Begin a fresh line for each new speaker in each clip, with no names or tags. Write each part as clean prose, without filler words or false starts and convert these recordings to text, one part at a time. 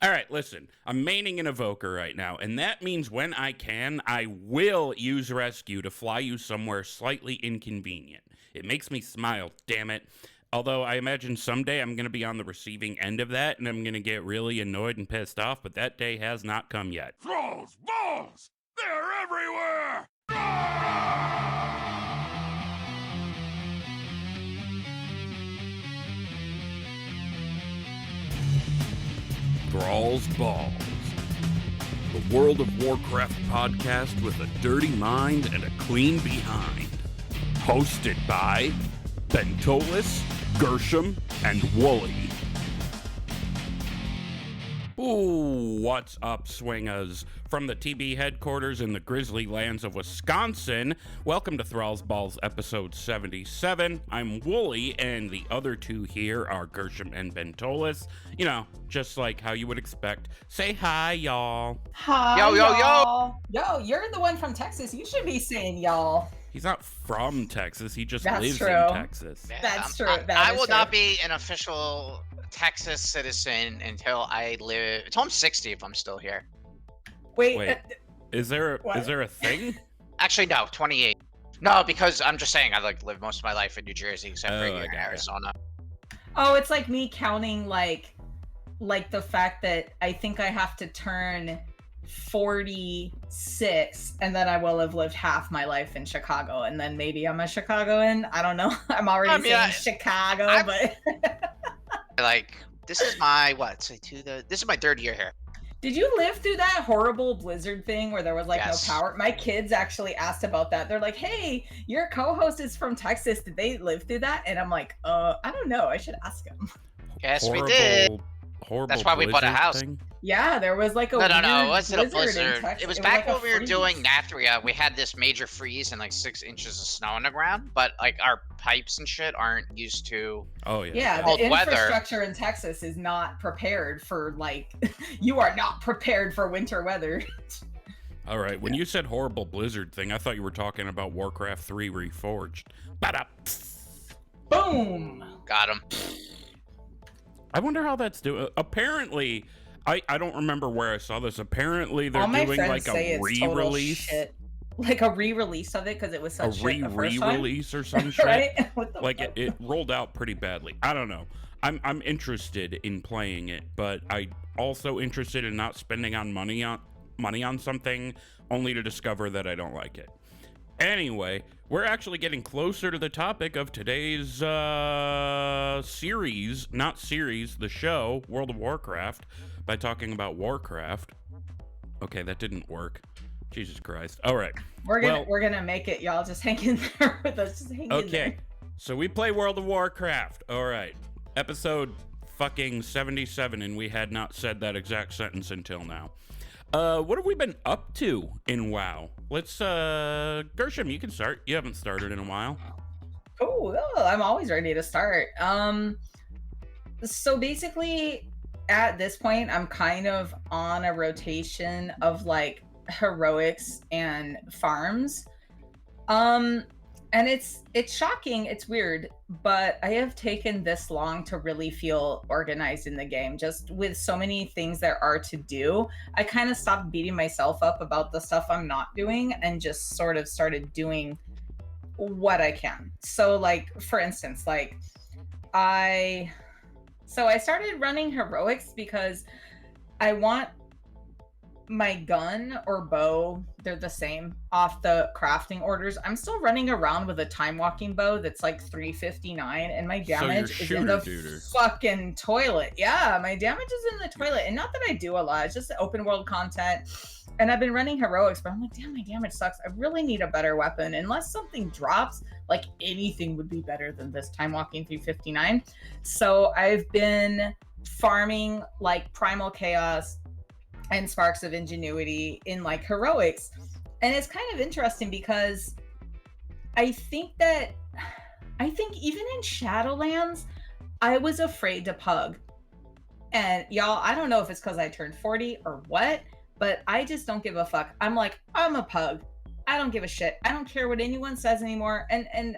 All right, listen, I'm maining an evoker right now, and that means when I can, I will use rescue to fly you somewhere slightly inconvenient. It makes me smile, damn it. Although I imagine someday I'm going to be on the receiving end of that, and I'm going to get really annoyed and pissed off, but that day has not come yet.
Thralls! Balls! They're everywhere!
Thralls Balls, the World of Warcraft podcast with a dirty mind and a clean behind. Hosted by Bentolas, Gershom, and Wooly. Ooh, what's up, swingers? From the TB headquarters in the grizzly lands of Wisconsin, welcome to Thralls Balls episode 77. I'm Wooly, and the other two here are Gershom and Bentolas. You know, just like how you would expect. Say hi, y'all.
Hi,
Yo.
Yo, you're the one from Texas. You should be saying y'all.
He's not from Texas, he just
That's
lives
true.
in Texas.
Yeah,
That's true.
I will not be an official Texas citizen until I'm 60 if I'm still here.
Wait, is there a thing?
Actually, no, 28. No, because I'm just saying I lived most of my life in New Jersey except for a year in Arizona.
Oh, it's like me counting like the fact that I think I have to turn 46 and then I will have lived half my life in Chicago, and then maybe I'm a Chicagoan. I don't know. I'm already saying Chicago, but
this is my this is my third year here.
Did you live through that horrible blizzard thing where there was
Yes.
no power? My kids actually asked about that. They're like, "Hey, your co-host is from Texas. Did they live through that?" And I'm like, I don't know. I should ask them."
Yes, we did.
Horrible.
That's why we bought a
blizzard
house.
thing?
Yeah, there was like a
No,
weird
it wasn't a
blizzard in
blizzard.
Texas.
It was
It
back
like a
when we were
freeze.
doing Nathria. We had this major freeze and like 6 inches of snow on the ground, but like our pipes and shit aren't used to.
Oh yeah.
Yeah,
Cold
the
weather.
infrastructure in Texas is not prepared for you are not prepared for winter weather.
All right. When you said horrible blizzard thing, I thought you were talking about Warcraft 3 Reforged. Ba-da.
Boom.
Got him.
I wonder how that's doing. Apparently, I don't remember where I saw this. Apparently, they're
All my
doing
friends
like
say
a
it's total
re-release.
shit. Like a re-release of it because it was
A
such shit the first time.
re-release or some shit.
Right? What the
Like
fuck?
it rolled out pretty badly. I don't know. I'm interested in playing it, but I also interested in not spending money on something only to discover that I don't like it. Anyway, we're actually getting closer to the topic of today's the show, World of Warcraft, by talking about Warcraft. Okay, that didn't work. Jesus Christ. All right.
We're gonna make it, y'all. Just hang in there with us. Just hang in there.
Okay. So we play World of Warcraft. All right. Episode fucking 77, and we had not said that exact sentence until now. What have we been up to in WoW? Let's, Gershom, you can start. You haven't started in a while.
Cool. Oh, I'm always ready to start. So basically, at this point, I'm kind of on a rotation of like heroics and farms. And it's shocking, it's weird, but I have taken this long to really feel organized in the game. Just with so many things there are to do, I kind of stopped beating myself up about the stuff I'm not doing and just sort of started doing what I can. So like, for instance, like I started running heroics because I want my gun or bow, they're the same, off the crafting orders. I'm still running around with a time walking bow that's like 359 and my damage is in the fucking toilet. Yeah, my damage is in the toilet. And not that I do a lot, it's just open world content. And I've been running heroics, but I'm like, damn, my damage sucks. I really need a better weapon. Unless something drops, like anything would be better than this time walking 359. So I've been farming like Primal Chaos and Sparks of Ingenuity in like heroics. And it's kind of interesting because I think even in Shadowlands, I was afraid to pug. And y'all, I don't know if it's because I turned 40 or what, but I just don't give a fuck. I'm like, I'm a pug. I don't give a shit. I don't care what anyone says anymore. And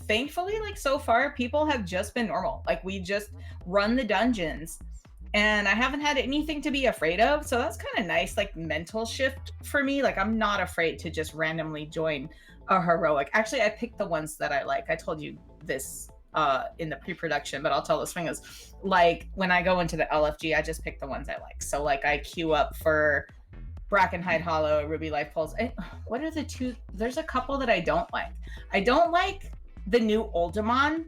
thankfully, like so far, people have just been normal. Like we just run the dungeons. and I haven't had anything to be afraid of. So that's kind of nice, like mental shift for me. Like I'm not afraid to just randomly join a heroic. Actually, I picked the ones that I like. I told you this in the pre-production, but I'll tell the swingers. Like when I go into the LFG, I just pick the ones I like. So like I queue up for Brackenhide Hollow, Ruby Life Pulse. What are the two? There's a couple that I don't like. I don't like the new Oldemon,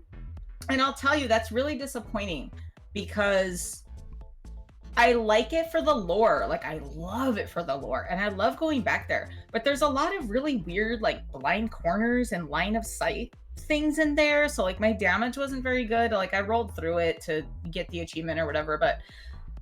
and I'll tell you that's really disappointing because I like it for the lore. Like I love it for the lore, and I love going back there. But there's a lot of really weird like blind corners and line of sight things in there. So like my damage wasn't very good. Like I rolled through it to get the achievement or whatever, but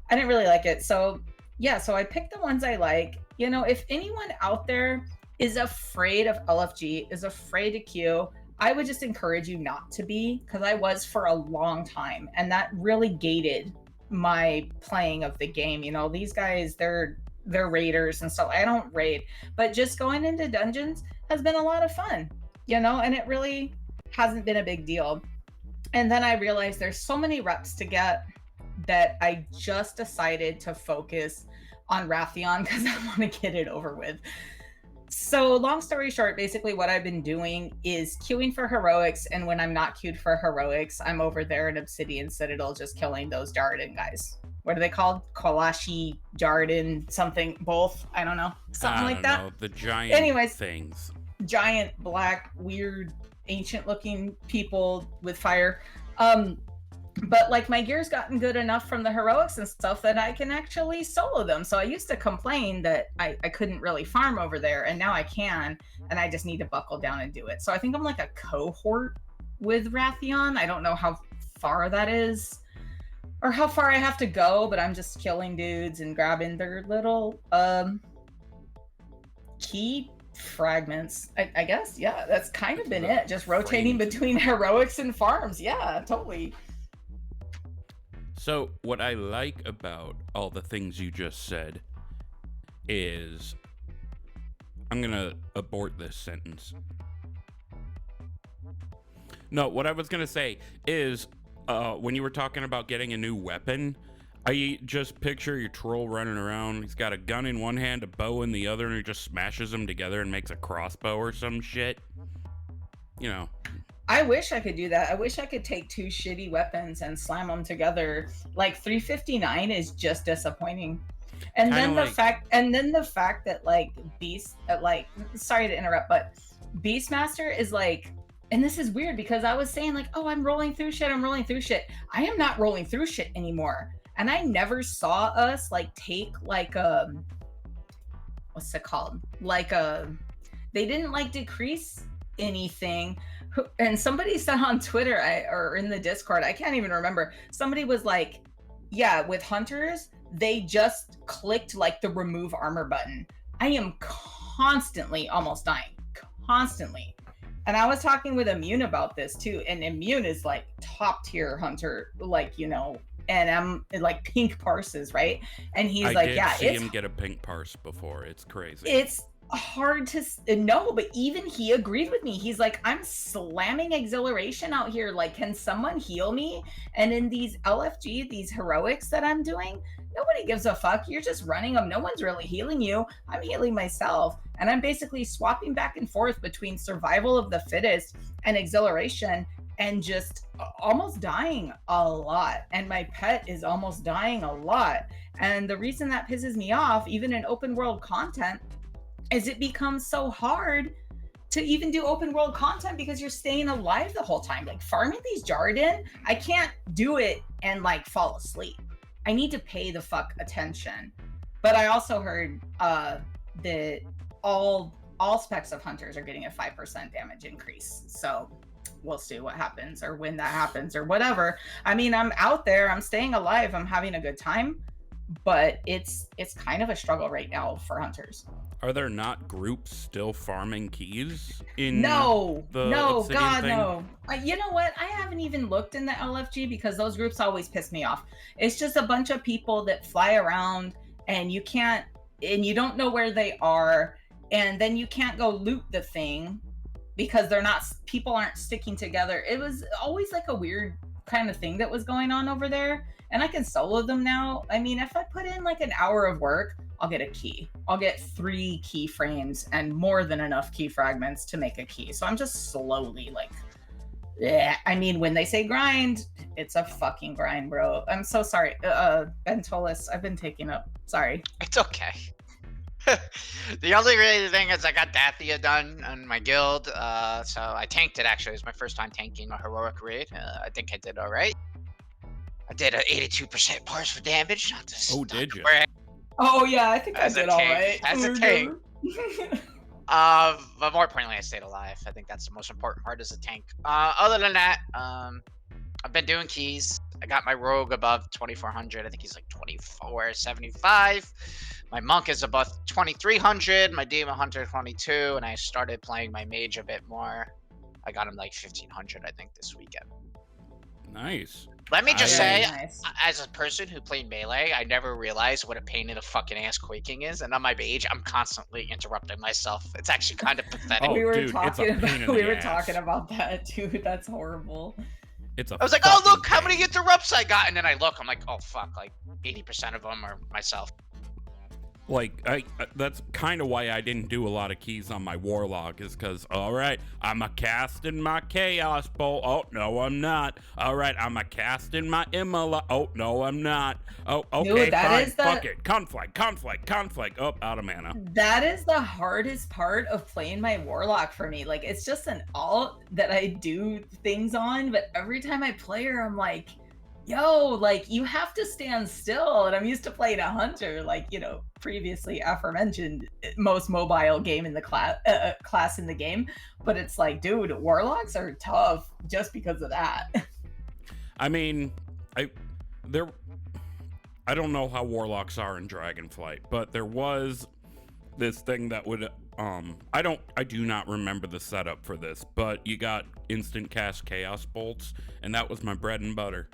I didn't really like it. So yeah, so I picked the ones I like. You know, if anyone out there is afraid of LFG, is afraid to queue, I would just encourage you not to be, because I was for a long time, and that really gated my playing of the game. You know, these guys, they're raiders and stuff. I don't raid, but just going into dungeons has been a lot of fun, you know, and it really hasn't been a big deal. And then I realized there's so many reps to get that I just decided to focus on Wrathion because I want to get it over with. So long story short, basically what I've been doing is queuing for heroics, and when I'm not queued for heroics, I'm over there in Obsidian Citadel just killing those Jarden guys. What are they called? Kalashi, Jarden, something, both? I don't know. Something like that.
Know, the giant things.
Giant, black, weird, ancient looking people with fire. But like my gear's gotten good enough from the heroics and stuff that I can actually solo them. So I used to complain that I couldn't really farm over there, and now I can, and I just need to buckle down and do it. So I think I'm like a cohort with Wrathion. I don't know how far that is or how far I have to go, but I'm just killing dudes and grabbing their little key fragments. I guess, yeah, that's kind of been it. Just rotating between heroics and farms. Yeah, totally.
So what I like about all the things you just said is, I'm gonna abort this sentence. No, what I was gonna say is, when you were talking about getting a new weapon, I just picture your troll running around. He's got a gun in one hand, a bow in the other, and he just smashes them together and makes a crossbow or some shit. You know.
I wish I could do that. I wish I could take two shitty weapons and slam them together. Like 359 is just disappointing. And then the fact that like Beast, like, sorry to interrupt, but Beastmaster is like, and this is weird because I was saying like, oh, I'm rolling through shit. I am not rolling through shit anymore. And I never saw us like take like what's it called? Like they didn't like decrease anything. And somebody said on Twitter or in the Discord, I can't even remember, somebody was like, yeah, with hunters, they just clicked like the remove armor button. I am constantly almost dying, constantly. And I was talking with Immune about this too, and Immune is like top tier hunter, like, you know, and I'm like pink parses, right? And he's like, yeah,
see him get a pink parse before. It's crazy.
It's hard to know, but even he agreed with me. He's like, I'm slamming exhilaration out here, like, can someone heal me? And in these LFG, these heroics that I'm doing, nobody gives a fuck. You're just running them. No one's really healing you. I'm healing myself, and I'm basically swapping back and forth between survival of the fittest and exhilaration, and just almost dying a lot. And my pet is almost dying a lot. And the reason that pisses me off, even in open world content, is it becomes so hard to even do open world content because you're staying alive the whole time. Like farming these Jarden, I can't do it and like fall asleep. I need to pay the fuck attention. But I also heard that all specs of hunters are getting a 5% damage increase. So we'll see what happens, or when that happens, or whatever. I mean, I'm out there, I'm staying alive, I'm having a good time, but it's kind of a struggle right now for hunters.
Are there not groups still farming keys in
no
Obsidian thing?
No. You know what, I haven't even looked in the LFG because those groups always piss me off. It's just a bunch of people that fly around, and you don't know where they are, and then you can't go loot the thing because people aren't sticking together. It was always like a weird kind of thing that was going on over there. and I can solo them now. I mean, if I put in like an hour of work, I'll get a key. I'll get 3 key frames and more than enough key fragments to make a key. So I'm just slowly like, yeah. I mean, when they say grind, it's a fucking grind, bro. I'm so sorry. Bentolas, I've been taking up. Sorry.
It's okay. The only really thing is I got Dathia done on my guild, so I tanked it actually. It was my first time tanking a heroic raid. I think I did all right. I did a 82% bars for damage.
Did you?
Oh yeah, I think I did all right.
As a tank. But more importantly, I stayed alive. I think that's the most important part as a tank. Other than that, I've been doing keys. I got my rogue above 2400. I think he's like 2475. My monk is above 2300. My demon hunter 22, and I started playing my mage a bit more. I got him like 1500, I think, this weekend.
Nice.
Let me just say,
nice.
as a person who played melee, I never realized what a pain in the fucking ass quaking is. And on my mage, I'm constantly interrupting myself. It's actually kind of pathetic.
Oh,
we were
dude,
talking
it's
talking about that, dude. That's horrible.
I
was like, oh, look how many interrupts I got. And then I look, I'm like, oh, fuck, like 80% of them are myself.
Like, that's kind of why I didn't do a lot of keys on my warlock, is because, all right, I'm a casting my chaos bolt. Oh, no, I'm not. All right, I'm a casting my Imola. Oh, no, I'm not. Oh, okay,
dude,
fine. Fuck it. Conflict. Oh, out of mana.
That is the hardest part of playing my warlock for me. Like, it's just an alt that I do things on, but every time I play her, I'm like, yo, like, you have to stand still. And I'm used to playing a hunter, like, you know, previously aforementioned most mobile game in the class in the game. But it's like, dude, warlocks are tough just because of that.
I mean, I don't know how warlocks are in Dragonflight, but there was this thing that would I do not remember the setup for this, but you got instant cast chaos bolts, and that was my bread and butter.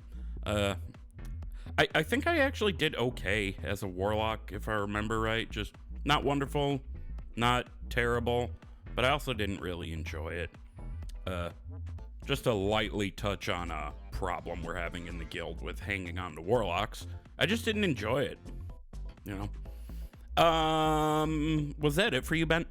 I think I actually did okay as a warlock, if I remember right. Just not wonderful, not terrible, but I also didn't really enjoy it. Just to lightly touch on a problem we're having in the guild with hanging on to warlocks. I just didn't enjoy it, you know. Was that it for you, Ben?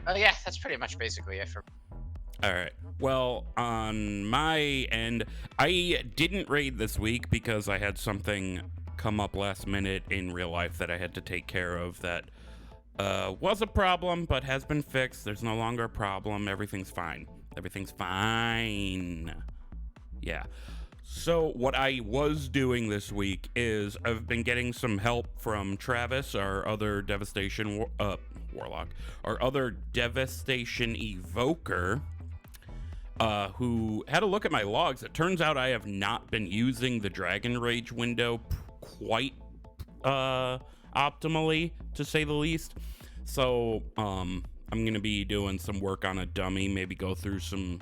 Oh yeah, that's pretty much basically it for me.
All right. Well, on my end, I didn't raid this week because I had something come up last minute in real life that I had to take care of that was a problem, but has been fixed. There's no longer a problem. Everything's fine. Yeah. So what I was doing this week is I've been getting some help from Travis, our other devastation warlock, our other devastation evoker, who had a look at my logs. It turns out I have not been using the Dragon Rage window quite optimally, to say the least. So I'm gonna be doing some work on a dummy, maybe go through some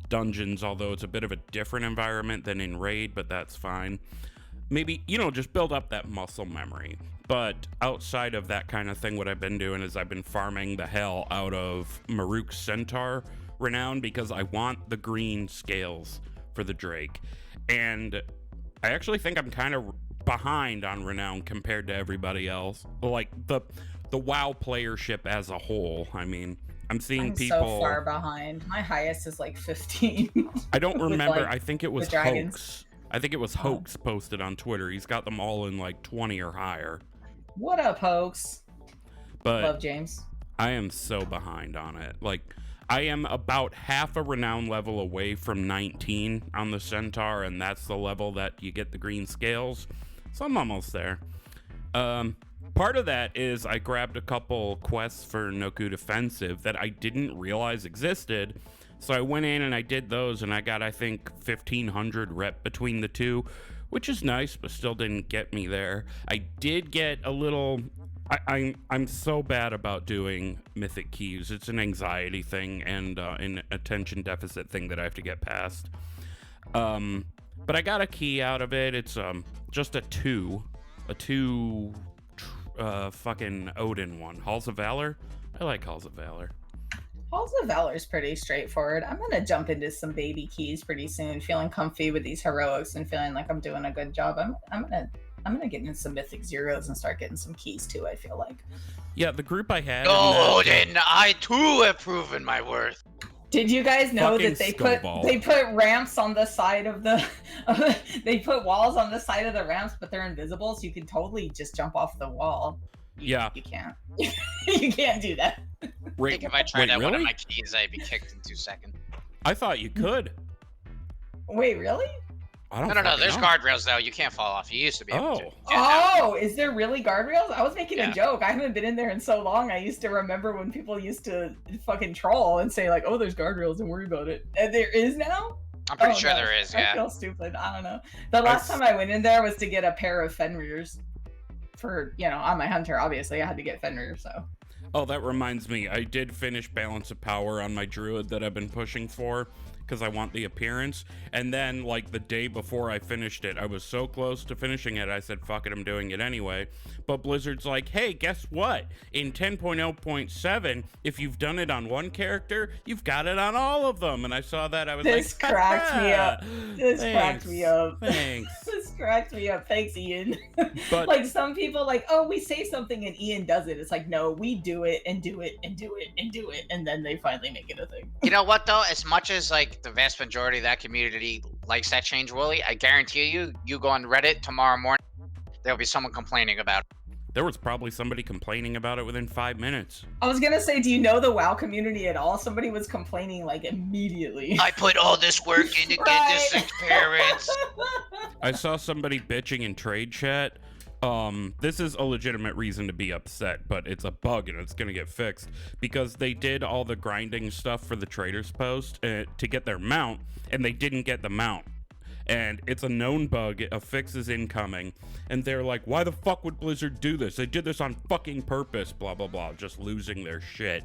dungeons, although it's a bit of a different environment than in raid, but that's fine. Maybe, you know, just build up that muscle memory. But outside of that kind of thing, what I've been doing is I've been farming the hell out of Maruk's Centaur Renown because I want the green scales for the Drake. And I actually think I'm kind of behind on Renown compared to everybody else. Like the WoW playership as a whole. I mean, I'm seeing people
so far behind. My highest is like 15.
I don't remember.
Like,
I think it was Hoax. I think it was Hoax posted on Twitter. He's got them all in like 20 or higher.
What up, Hoax?
But
love James.
I am so behind on it. Like, I am about half a renown level away from 19 on the Centaur, and that's the level that you get the green scales. So I'm almost there. Part of that is I grabbed a couple quests for Noku Defensive that I didn't realize existed. So I went in and I did those, and I got, I think, 1,500 rep between the two, which is nice, but still didn't get me there. I did get a little... I'm so bad about doing mythic keys. It's an anxiety thing and an attention deficit thing that I have to get past. But I got a key out of it. It's just a two fucking Odin one. Halls of Valor? I like Halls of Valor.
Halls of Valor is pretty straightforward. I'm gonna jump into some baby keys pretty soon, feeling comfy with these heroics and feeling like I'm doing a good job. I'm gonna get into some mythic zeros and start getting some keys too, I feel like.
Yeah, the group I had.
Oh, then I too have proven my worth.
Did you guys know
Fucking
that they
Skullball.
put ramps on the side of the they put walls on the side of the ramps, but they're invisible, so you can totally just jump off the wall.
Yeah.
You can't. You can't do that.
I think if I tried that
really?
one of my keys, I'd be kicked in 2 seconds.
I thought you could.
Wait, really?
I don't
No.
fucking
There's
know.
guardrails though. You can't fall off. You used to be able to.
Oh.
Oh, is there really guardrails? I was making
Yeah.
a joke. I haven't been in there in so long. I used to remember when people used to fucking troll and say like, "Oh, there's guardrails, don't worry about it." And there is now?
I'm pretty
Oh,
sure
no.
there is.
I
Yeah.
feel stupid. I don't know. The last time I went in there was to get a pair of Fenrir's for, on my hunter. Obviously, I had to get Fenrir, so.
Oh, that reminds me. I did finish Balance of Power on my druid that I've been pushing for because I want the appearance. And then, like, the day before I finished it, I was so close to finishing it, I said, fuck it, I'm doing it anyway. But Blizzard's like, hey, guess what? In 10.0.7, if you've done it on one character, you've got it on all of them. And I saw that, I was
This
like,
cracked me up. This cracked
Thanks.
me up.
Thanks.
This cracked me up. Thanks, Ian.
But
Like some people like, oh, we say something and Ian does it. It's like, no, we do it and do it and do it and do it, and then they finally make it a thing.
You know what though? As much as like the vast majority of that community likes that change, Willie, I guarantee you go on Reddit tomorrow morning, there'll be someone complaining about it.
there was probably somebody complaining about it within 5 minutes.
I was gonna say, do you know the WoW community at all? Somebody was complaining like immediately.
I put all this work in to get this experience.
I saw somebody bitching in trade chat. This is a legitimate reason to be upset, but it's a bug and it's gonna get fixed because they did all the grinding stuff for the traders post to get their mount, and they didn't get the mount. And it's a known bug. A fix is incoming, and they're like, "Why the fuck would Blizzard do this? They did this on fucking purpose." Blah blah blah, just losing their shit.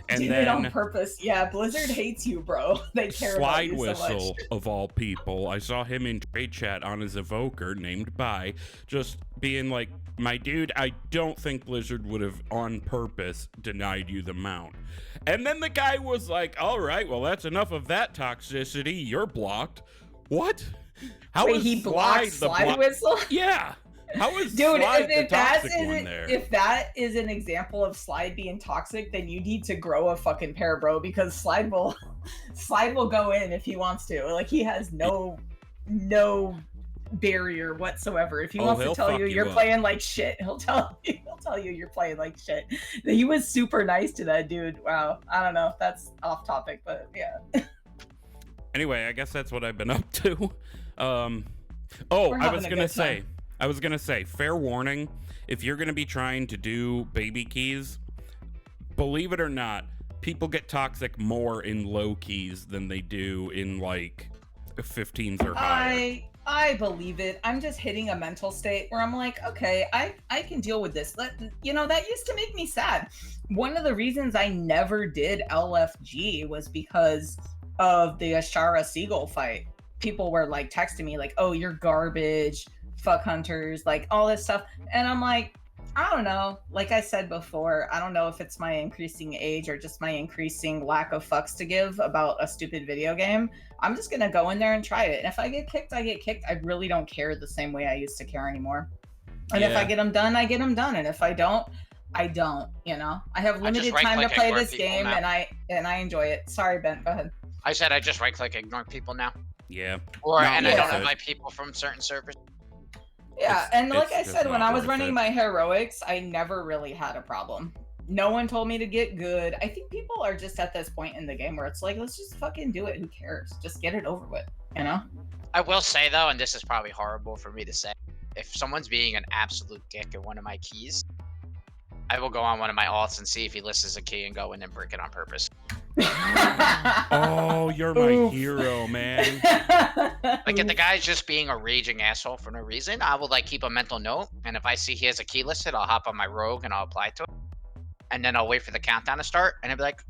And
Did it on
then
purpose. Yeah, Blizzard hates you, bro. They care about
Slide
you so
Whistle,
much.
of all people, I saw him in trade chat on his evoker named Bai, just being like, my dude, I don't think Blizzard would have on purpose denied you the mount. And then the guy was like, all right, well, that's enough of that toxicity. You're blocked. What? How
Wait,
is
he blocked Slide
block-
Whistle?
Yeah. How is
Dude,
Slide the
if that
toxic one
isn't,
there?
if that is an example of Slide being toxic, then you need to grow a fucking pair, bro, because Slide will go in if he wants to. Like, he has no barrier whatsoever. If he wants to
he'll
tell
fuck
you
you
you're
up.
playing like shit, he'll tell you you're playing like shit. He was super nice to that dude. Wow. I don't know. That's off topic, but yeah.
Anyway, I guess that's what I've been up to.
We're
I
having
was
a
gonna
good
say,
time.
fair warning, if you're gonna be trying to do baby keys, believe it or not, people get toxic more in low keys than they do in like 15s or higher.
I believe it. I'm just hitting a mental state where I'm like, okay, I can deal with this. That used to make me sad. One of the reasons I never did LFG was because of the Ashara Seagull fight. People were like texting me like, oh, you're garbage, fuck hunters, like all this stuff. And I'm like, I don't know. Like I said before, I don't know if it's my increasing age or just my increasing lack of fucks to give about a stupid video game. I'm just going to go in there and try it. And if I get kicked, I get kicked. I really don't care the same way I used to care anymore. And if I get them done, I get them done. And if I don't, I don't, I have limited time to play this game and I enjoy it. Sorry, Ben, go ahead.
I said I just right click ignore people now.
Yeah.
And I don't
Yeah.
invite people from certain servers.
Yeah, and like I
it's
said, when
not
I was
worth
running
it.
my heroics, I never really had a problem. No one told me to get good. I think people are just at this point in the game where it's like, let's just fucking do it. Who cares? Just get it over with,
I will say though, and this is probably horrible for me to say, if someone's being an absolute dick in one of my keys, I will go on one of my alts and see if he lists a key and go in and break it on purpose.
Oh, you're my
Oof.
hero, man.
Like if the guy's just being a raging asshole for no reason, I will like keep a mental note, and if I see he has a key listed, I'll hop on my rogue and I'll apply to it. And then I'll wait for the countdown to start, and I'll be like,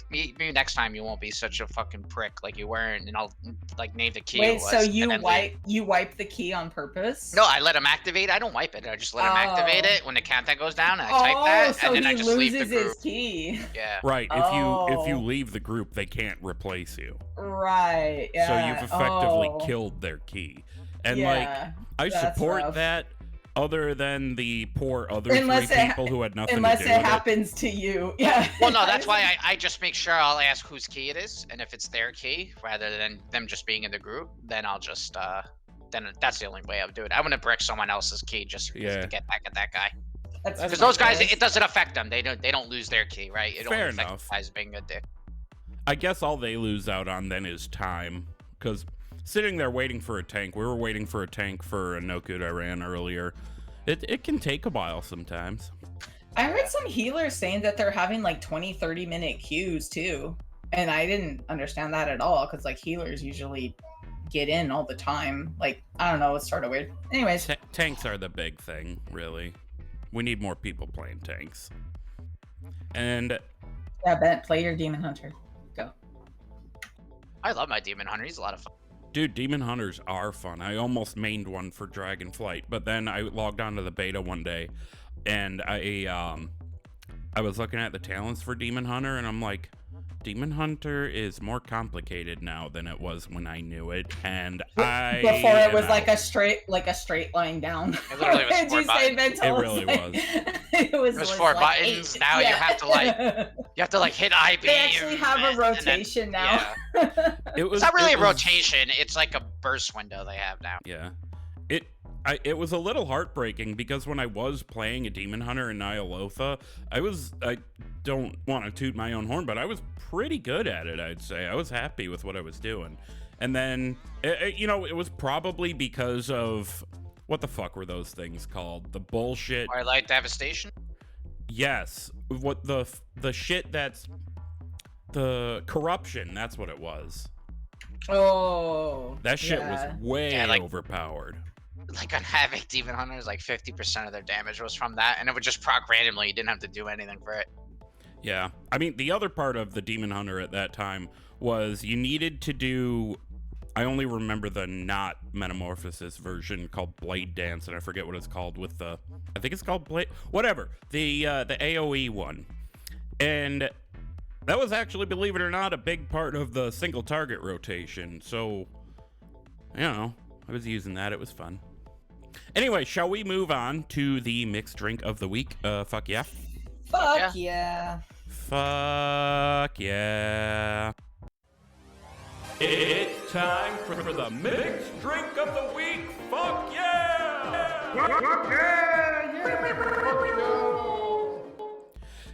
maybe next time you won't be such a fucking prick like you weren't, and I'll like name the key.
Wait,
it
so
was,
you
and then leave.
wipe the key on purpose?
No, I let him activate. I don't wipe it. I just let him activate
Oh.
it when the countdown goes down, and I type that,
so
and then
he
I just leave the
loses
group.
his key.
Yeah.
Right. If you
Oh.
leave the group, they can't replace you.
Right. Yeah.
So you've effectively
Oh.
killed their key. And
Yeah,
I
that's
support
rough.
that, other than the poor other
Unless
three
it-
people who had nothing
Unless
to do
it
with
happens to you. Yeah.
Well, no, that's why I just make sure I'll ask whose key it is, and if it's their key rather than them just being in the group, then I'll just then that's the only way I'll do it. I want to brick someone else's key just to get back at that guy.
That's
Because
fine.
those guys, it doesn't affect them. They don't lose their key, right? It
Fair
only affects
enough.
guys being a dick.
I guess all they lose out on then is time. Because sitting there waiting for a tank, we were waiting for a tank for a no-good I ran earlier. It can take a while sometimes.
I heard some healers saying that they're having like 20-30 minute queues too. And I didn't understand that at all, because like healers usually get in all the time. Like, I don't know, it's sort of weird. Anyways.
Tanks are the big thing, really. We need more people playing tanks. And
Yeah, Ben, play your Demon Hunter. Go.
I love my Demon Hunter. He's a lot of fun.
dude, Demon Hunters are fun. I almost mained one for Dragonflight, but then I logged onto the beta one day and I was looking at the talents for Demon Hunter and I'm like, Demon Hunter is more complicated now than it was when I knew it, and I
before it was like a straight line down.
It literally was
Did
four
you say
buttons.
Bentolas?
It really was.
It was
4
like
buttons.
8.
Now you have to like hit IB.
They actually have a rotation now.
Yeah.
It was
It's not really a
was-
rotation. It's like a burst window they have now.
Yeah. It was a little heartbreaking because when I was playing a Demon Hunter in Nyalotha, I don't want to toot my own horn, but I was pretty good at it, I'd say. I was happy with what I was doing. And then, it was probably because of, what the fuck were those things called? The bullshit.
Twilight Devastation?
Yes. What the shit that's, the corruption, that's what it was.
Oh.
That shit
yeah.
was way
like-
overpowered.
Like on Havoc Demon Hunters, like 50% of their damage was from that, and it would just proc randomly. You didn't have to do anything for it.
Yeah. I mean, the other part of the Demon Hunter at that time was you needed to do, I only remember the not Metamorphosis version called Blade Dance, and I forget what it's called with the, I think it's called Blade, whatever, the AoE one. And that was actually, believe it or not, a big part of the single target rotation. So, I was using that. It was fun. Anyway, shall we move on to the mixed drink of the week? Fuck yeah.
Fuck yeah.
Fuck yeah. It's time for the mixed drink of the week. Fuck yeah!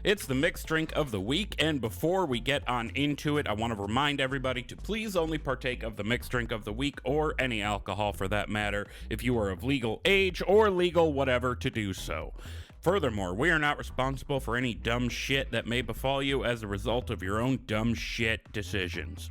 It's the mixed drink of the week, and before we get on into it, I want to remind everybody to please only partake of the mixed drink of the week, or any alcohol for that matter, if you are of legal age or legal whatever to do so. Furthermore, we are not responsible for any dumb shit that may befall you as a result of your own dumb shit decisions.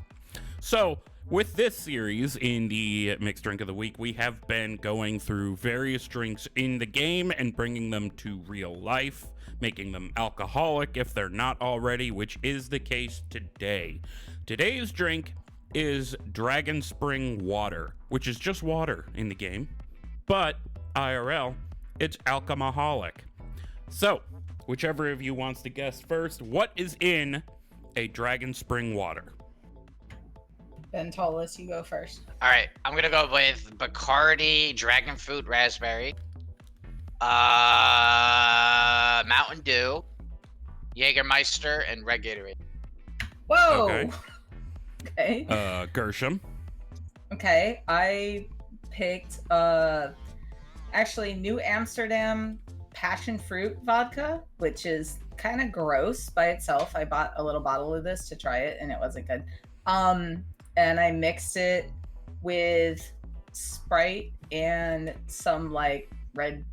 So, with this series in the Mixed Drink of the Week, we have been going through various drinks in the game and bringing them to real life, making them alcoholic if they're not already, which is the case today. Today's drink is Dragonspring water, which is just water in the game, but IRL, it's alcoholic. So, whichever of you wants to guess first, what is in a Dragonspring water?
Bentolas, you go first.
All right, I'm gonna go with Bacardi, Dragon Fruit, Raspberry, Mountain Dew, Jägermeister, and Red Gatorade.
Whoa.
Okay.
Okay.
Gershom.
Okay. I picked actually New Amsterdam passion fruit vodka, which is kind of gross by itself. I bought a little bottle of this to try it and it wasn't good. And I mixed it with Sprite and some like red,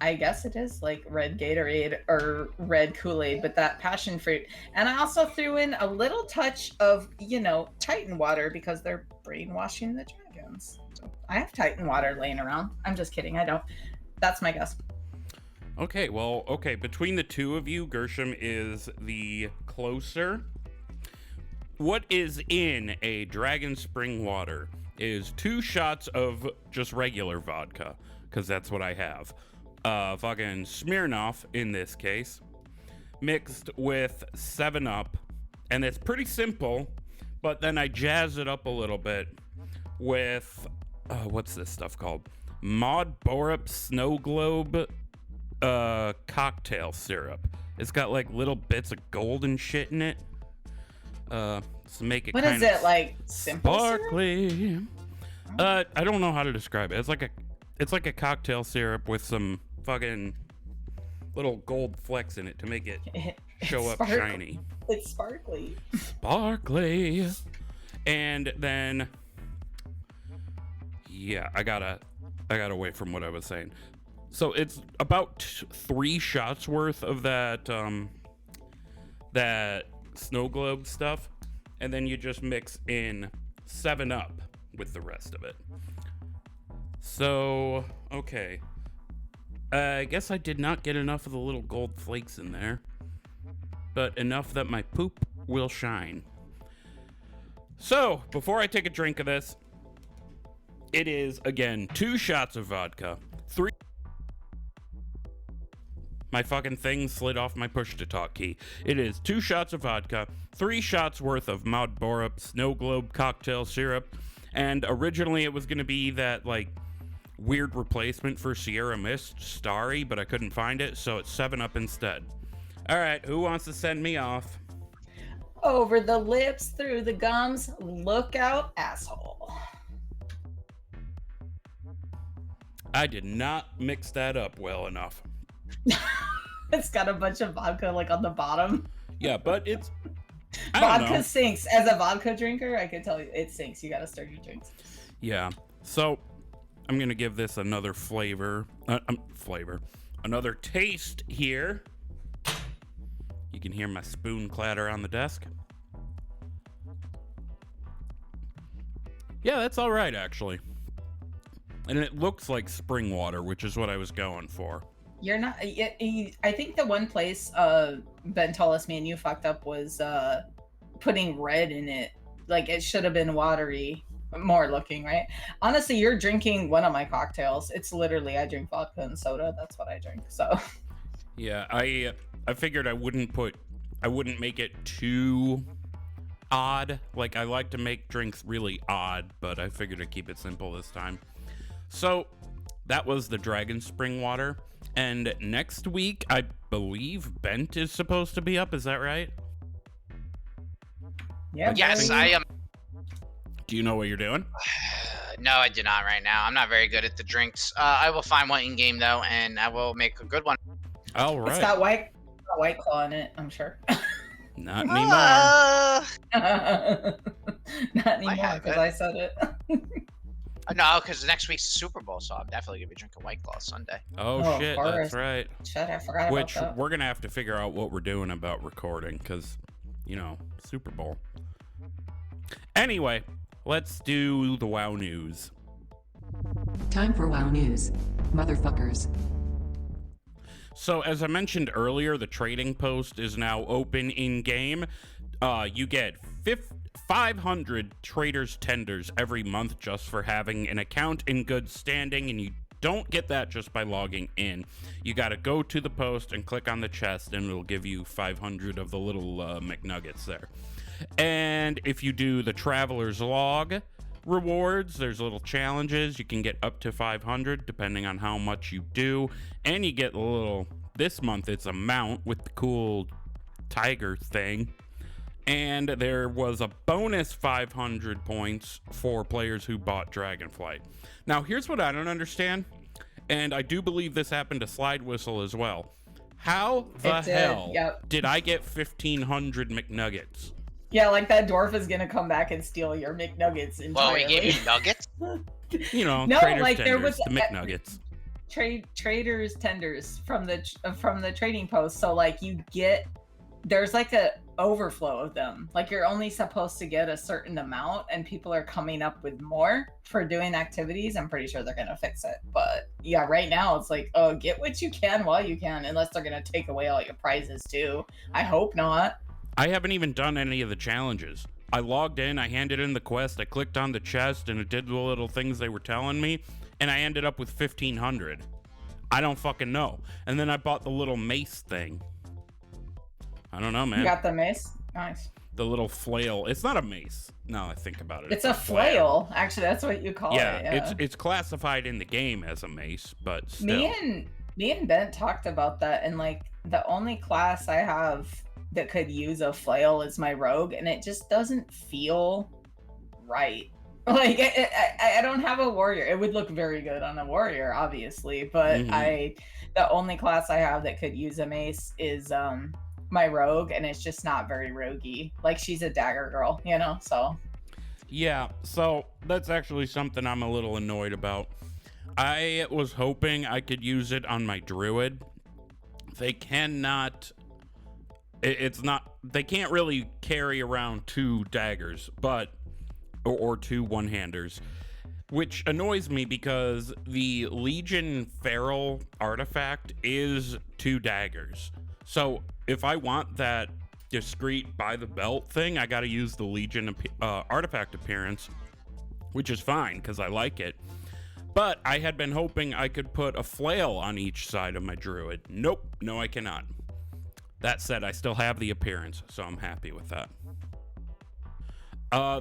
I guess it is like red Gatorade or red Kool-Aid, but that passion fruit. And I also threw in a little touch of, Titan water because they're brainwashing the dragons. So I have Titan water laying around. I'm just kidding. I don't. That's my guess.
Okay, between the two of you, Gershom is the closer. what is in a Dragonspring water is 2 shots of just regular vodka, because that's what I have. Fucking Smirnoff in this case, mixed with 7-Up, and it's pretty simple, but then I jazz it up a little bit with, what's this stuff called? Borup Snow Globe cocktail syrup. It's got like little bits of gold and shit in it. To make it
What
kind
is
of
it, like simple syrup?
sparkly. I don't know how to describe it. It's like a cocktail syrup with some fucking little gold flecks in it to make it show up shiny.
It's sparkly.
Sparkly. And then, yeah, I got away from what I was saying. So it's about 3 shots worth of that that snow globe stuff, and then you just mix in 7-Up with the rest of it. So, okay. I guess I did not get enough of the little gold flakes in there, but enough that my poop will shine. So, before I take a drink of this, it is, again, 2 shots of vodka, 3... My fucking thing slid off my push-to-talk key. It is 2 shots of vodka, 3 shots worth of Borup Snow Globe cocktail syrup, and originally it was going to be that, like, weird replacement for Sierra Mist, Starry, but I couldn't find it, so it's 7-Up instead. Alright, who wants to send me off?
Over the lips, through the gums, look out, asshole.
I did not mix that up well enough.
It's got a bunch of vodka like on the bottom.
Yeah, but it's... I don't
Vodka
know.
sinks. As a vodka drinker, I can tell you it sinks. You gotta stir your drinks.
Yeah, so I'm gonna give this another another taste here. You can hear my spoon clatter on the desk. Yeah, that's all right, actually. And it looks like spring water, which is what I was going for.
You're not. I think the one place Bentolas, me and you fucked up was putting red in it. Like it should have been watery, more looking, right? Honestly, you're drinking one of my cocktails. It's literally I drink vodka and soda. That's what I drink. So.
Yeah, I figured I wouldn't make it too odd. Like I like to make drinks really odd, but I figured I'd keep it simple this time. So that was the Dragonspring water. And next week, I believe Bent is supposed to be up. Is that right?
Yeah.
Yes, I am.
Do you know what you're doing?
No, I do not right now. I'm not very good at the drinks. I will find one in game though, and I will make a good one.
All right.
It's got white claw in it. I'm sure.
Not anymore.
Not anymore
have
because
it.
I said it.
No, because next week's the Super Bowl, so I'm definitely gonna be drinking White Claw Sunday.
Oh,
Oh,
shit,
of course.
that's right.
Shit, I forgot
Which
about that.
we're going to have to figure out what we're doing about recording because, you know, Super Bowl. Anyway, let's do the WoW news.
Time for WoW News. Motherfuckers.
So, as I mentioned earlier, the trading post is now open in-game. You get 500 traders tenders every month just for having an account in good standing, and you don't get that just by logging in. You got to go to the post and click on the chest, and it'll give you 500 of the little McNuggets there. And if you do the Traveler's Log rewards, there's little challenges. You can get up to 500 depending on how much you do, and you get a little, this month it's a mount with the cool tiger thing. And there was a bonus 500 points for players who bought Dragonflight. Now, here's what I don't understand, and I do believe this happened to Slide Whistle as well. How the hell did I get 1,500 McNuggets?
Yeah, like that dwarf is gonna come back and steal your McNuggets entirely.
Well, we gave you nuggets.
You know,
No,
traders
like,
tenders,
there was
the McNuggets.
Traders tenders from the trading post. So like you get, there's like a overflow of them. Like you're only supposed to get a certain amount, and people are coming up with more for doing activities. I'm pretty sure they're gonna fix it, but yeah, right now it's like, oh, get what you can while you can, unless they're gonna take away all your prizes too. I hope not.
I haven't even done any of the challenges, I logged in, I handed in the quest, I clicked on the chest, and it did the little things they were telling me, and I ended up with 1,500. I don't fucking know. And then I bought the little mace thing. I don't know, man.
You got the mace? Nice.
The little flail. It's not a mace. Now I think about it.
It's a flail. Actually, that's what you call it.
Yeah, it's classified in the game as a mace, but still.
Me and Ben talked about that, and like the only class I have that could use a flail is my rogue, and it just doesn't feel right. Like I don't have a warrior. It would look very good on a warrior, obviously, but the only class I have that could use a mace is my rogue, and it's just not very roguey. Like, she's a dagger girl, you know, so.
Yeah, so that's actually something I'm a little annoyed about. I was hoping I could use it on my druid. They cannot, they can't really carry around 2 daggers, but, or 2 one-handers, which annoys me because the Legion Feral artifact is 2 daggers. So if I want that discreet by the belt thing, I gotta use the Legion artifact appearance, which is fine because I like it. But I had been hoping I could put a flail on each side of my druid. Nope, no I cannot. That said, I still have the appearance, so I'm happy with that.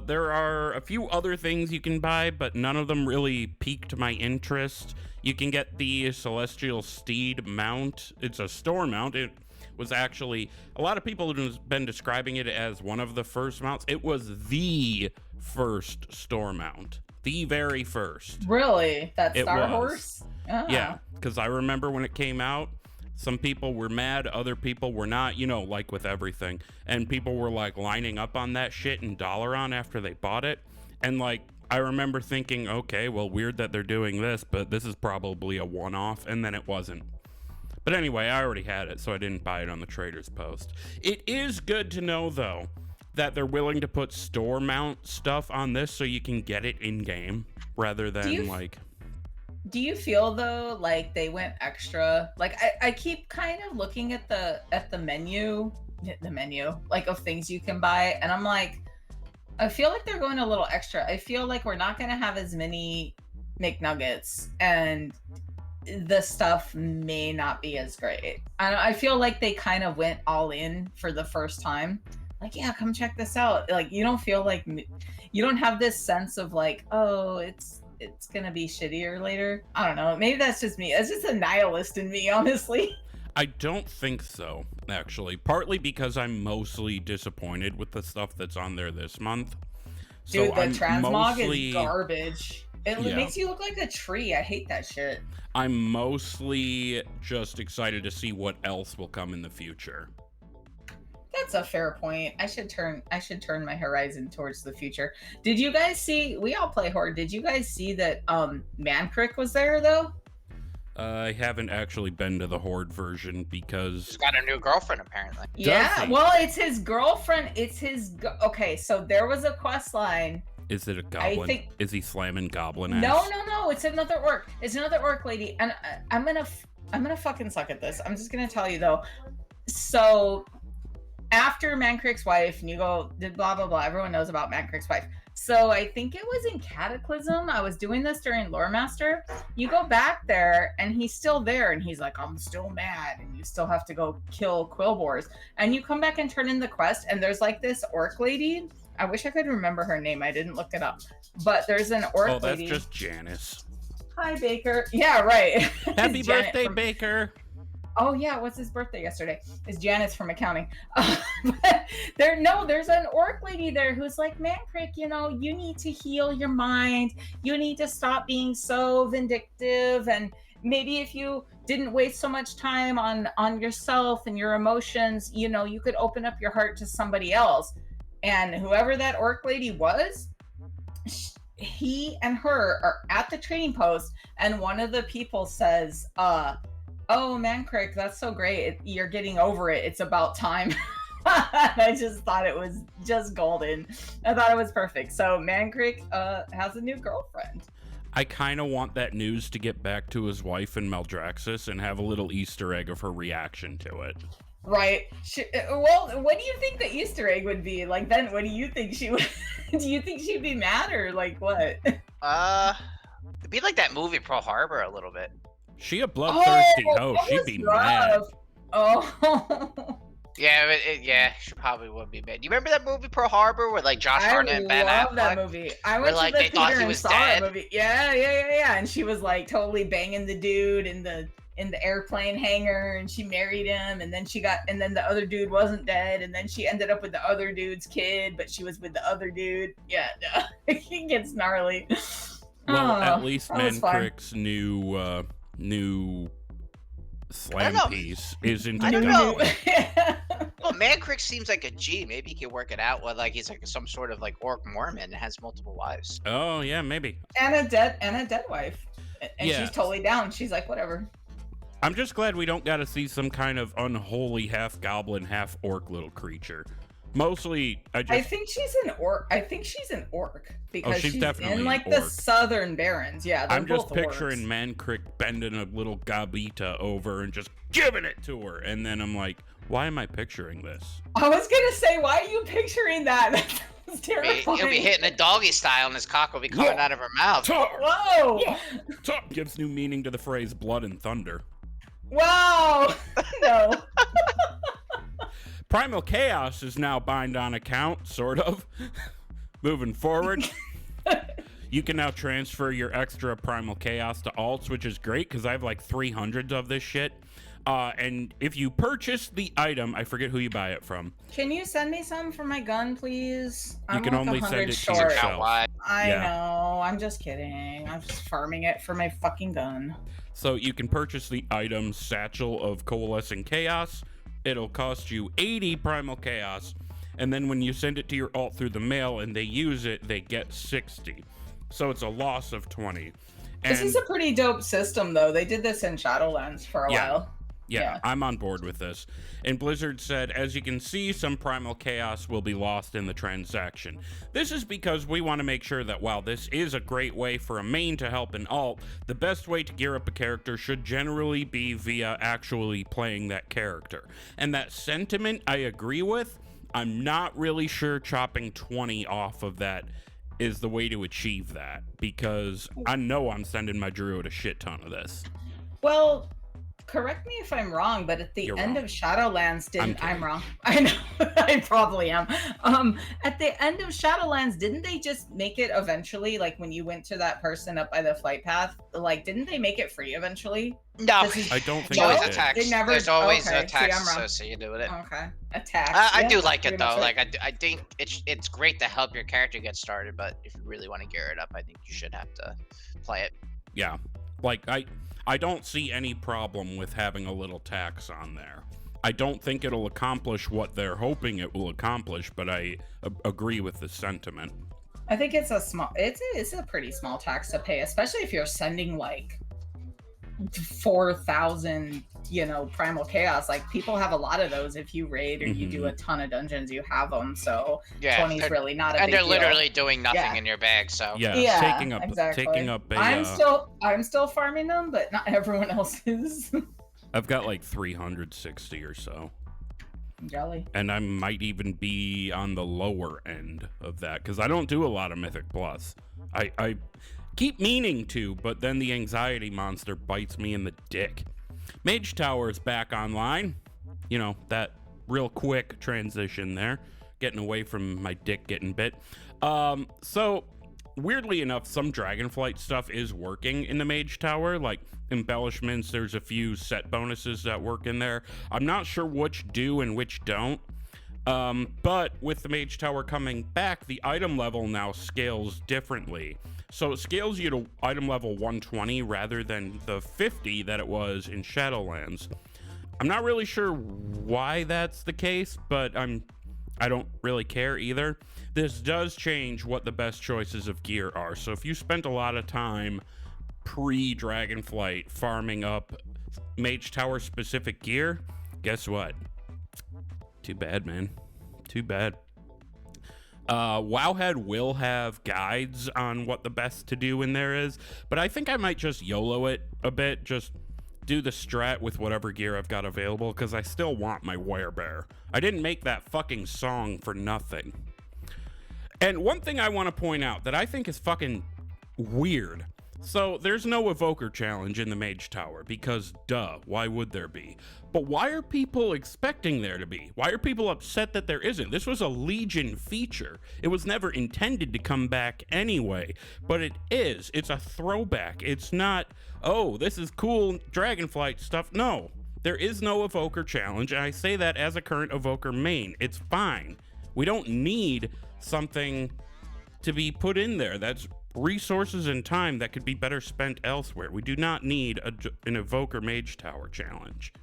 There are a few other things you can buy, but none of them really piqued my interest. You can get the Celestial Steed mount. It's a store mount. It was actually, a lot of people have been describing it as one of the first mounts. It was the first store mount. The very first.
Really? That Star Horse?
Oh. Yeah, because I remember when it came out, some people were mad, other people were not, you know, like with everything. And people were like lining up on that shit in Dalaran after they bought it. And like, I remember thinking, okay, well, weird that they're doing this, but this is probably a one-off, and then it wasn't. But anyway, I already had it, so I didn't buy it on the Trader's Post. It is good to know, though, that they're willing to put store mount stuff on this so you can get it in-game, rather than,
Do you feel, though, like they went extra? Like, I keep kind of looking at the menu, like, of things you can buy, and I'm like, I feel like they're going a little extra. I feel like we're not going to have as many McNuggets, and the stuff may not be as great. I feel like they kind of went all in for the first time. Like, yeah, come check this out. Like, you don't feel like, you don't have this sense of like, oh, it's gonna be shittier later. I don't know. Maybe that's just me. It's just a nihilist in me, honestly.
I don't think so, actually. Partly because I'm mostly disappointed with the stuff that's on there this month. So
dude, the transmog is garbage. It makes you look like a tree. I hate that shit.
I'm mostly just excited to see what else will come in the future.
That's a fair point. I should turn my horizon towards the future. Did you guys see, we all play Horde, did you guys see that Mancrick was there though?
I haven't actually been to the Horde version because
he's got a new girlfriend apparently.
Yeah, well, it's his girlfriend. Okay, so there was a quest line.
Is it a goblin? Is he slamming goblin ass?
No. It's another orc. It's another orc lady, and I'm gonna fucking suck at this. I'm just gonna tell you though. So after Mancrick's wife, and you go blah blah blah. Everyone knows about Mancrick's wife. So I think it was in Cataclysm. I was doing this during Lore Master. You go back there, and he's still there, and he's like, "I'm still mad," and you still have to go kill Quillboars. And you come back and turn in the quest, and there's like this orc lady. I wish I could remember her name. I didn't look it up. But there's an orc lady.
Oh, that's just Janice.
Hi, Baker. Yeah, right.
Happy birthday, Baker.
Oh, yeah. What's his birthday yesterday? It's Janice from accounting. But there's an orc lady there who's like, Mancrick, you need to heal your mind. You need to stop being so vindictive. And maybe if you didn't waste so much time on yourself and your emotions, you could open up your heart to somebody else. And whoever that orc lady was, he and her are at the trading post, and one of the people says, oh, Mancrick, that's so great. You're getting over it. It's about time. I just thought it was just golden. I thought it was perfect. So Mancrick has a new girlfriend.
I kind of want that news to get back to his wife in Maldraxxus and have a little Easter egg of her reaction to it.
Right. Well, what do you think the Easter egg would be? Like, then what do you think she would... do you think she'd be mad or, like, what?
It'd be like that movie Pearl Harbor a little bit.
She a bloodthirsty hoe.
That
She'd
was
be
rough.
mad.
Oh.
Yeah, yeah, she probably would be mad. You remember that movie Pearl Harbor with like Josh Hartnett and Ben Affleck?
I love that movie. I went
like,
to the
they thought
theater
he
and
was
saw
dead.
that movie. Yeah. And she was like totally banging the dude in the airplane hangar, and she married him, and then the other dude wasn't dead, and then she ended up with the other dude's kid, but she was with the other dude. Yeah, no, it gets gnarly.
Well,
Oh,
at least
that was fun.
Mancrick's new slam
know.
piece is in
I don't know.
development.
Well, Mancrick seems like a G. Maybe he can work it out with like he's like some sort of like orc Mormon and has multiple wives.
Oh yeah, maybe.
and a dead wife, and
Yeah.
she's totally down. She's like, whatever.
I'm just glad we don't got to see some kind of unholy half goblin, half orc little creature. Mostly,
I think she's an orc. Because
she's
she's
definitely
in
an
like the
orc.
southern barrens. Yeah, they're
I'm just
both
picturing
orcs.
Mancrick bending a little gabita over and just giving it to her, and then I'm like, why am I picturing this?
I was gonna say, why are you picturing that? That was terrifying.
He'll be hitting a doggy style, and his cock will be coming out of her mouth.
Whoa!
Talk gives new meaning to the phrase blood and thunder.
Wow! No.
Primal Chaos is now bind on account, sort of. Moving forward, you can now transfer your extra Primal Chaos to alts, which is great because I have like 300 of this shit. And if you purchase the item, I forget who you buy it from.
Can you send me some for my gun, please?
You can
like
only
100
send it to
short.
yourself.
I
Yeah.
know. I'm just kidding. I'm just farming it for my fucking gun.
So you can purchase the item Satchel of Coalescing Chaos. It'll cost you 80 Primal Chaos. And then when you send it to your alt through the mail and they use it, they get 60. So it's a loss of 20.
This is a pretty dope system, though. They did this in Shadowlands for a while.
Yeah, I'm on board with this. And Blizzard said, as you can see, some Primal Chaos will be lost in the transaction. This is because we want to make sure that while this is a great way for a main to help an alt, the best way to gear up a character should generally be via actually playing that character. And that sentiment I agree with. I'm not really sure chopping 20 off of that is the way to achieve that, because I know I'm sending my druid a shit ton of this.
Well, correct me if I'm wrong, but at the
You're
end
wrong.
of Shadowlands, I'm
kidding.
wrong. I know, I probably am. At the end of Shadowlands, didn't they just make it eventually, like when you went to that person up by the flight path, like didn't they make it free eventually?
No,
This is-
I don't think
there's always
they
a
did.
tax.
They never-
There's always
okay,
a tax
see, I'm wrong.
associated with it.
Okay, attack.
I
Yeah,
do like it
pretty
though.
much
Like I think it's great to help your character get started, but if you really want to gear it up, I think you should have to play it.
Yeah, like I don't see any problem with having a little tax on there. I don't think it'll accomplish what they're hoping it will accomplish, but I agree with the sentiment.
I think it's a pretty small tax to pay, especially if you're sending like 4,000, Primal Chaos. Like people have a lot of those. If you raid or you do a ton of dungeons, you have them. So
Yeah,
20 is really not a
and
big
they're
deal.
literally doing nothing
Yeah.
in your bag. So
Yeah, taking up
exactly.
taking up a.
I'm still farming them, but not everyone else is.
I've got like 360 or so,
Jolly.
and I might even be on the lower end of that because I don't do a lot of Mythic Plus. I keep meaning to, but then the anxiety monster bites me in the dick. Mage Tower is back online. That real quick transition there, getting away from my dick getting bit. So weirdly enough, some Dragonflight stuff is working in the Mage Tower, like embellishments. There's a few set bonuses that work in there. I'm not sure which do and which don't. But with the Mage Tower coming back, the item level now scales differently. So it scales you to item level 120 rather than the 50 that it was in Shadowlands. I'm not really sure why that's the case, but I don't really care either. This does change what the best choices of gear are. So if you spent a lot of time pre-Dragonflight farming up Mage Tower specific gear, guess what? Too bad, man. Too bad. Wowhead will have guides on what the best to do in there is, but I think I might just YOLO it a bit, just do the strat with whatever gear I've got available, because I still want my werebear. I didn't make that fucking song for nothing. And one thing I want to point out that I think is fucking weird. So there's no evoker challenge in the Mage Tower because duh, why would there be? But why are people expecting there to be? Why are people upset that there isn't? This was a Legion feature. It was never intended to come back anyway, but it is. It's a throwback. It's not, oh, this is cool Dragonflight stuff. No, there is no evoker challenge, and I say that as a current evoker main. It's fine. We don't need something to be put in there. That's resources and time that could be better spent elsewhere. We do not need an evoker Mage Tower challenge.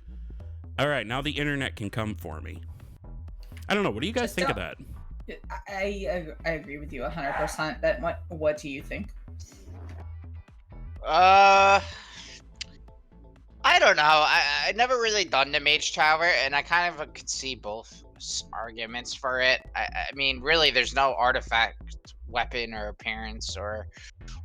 All right, now the internet can come for me. I don't know. What do you guys think of that?
I agree with you 100%. But what do you think?
I don't know. I never really done the Mage Tower, and I kind of could see both arguments for it. I mean, really, there's no artifact, weapon, or appearance, or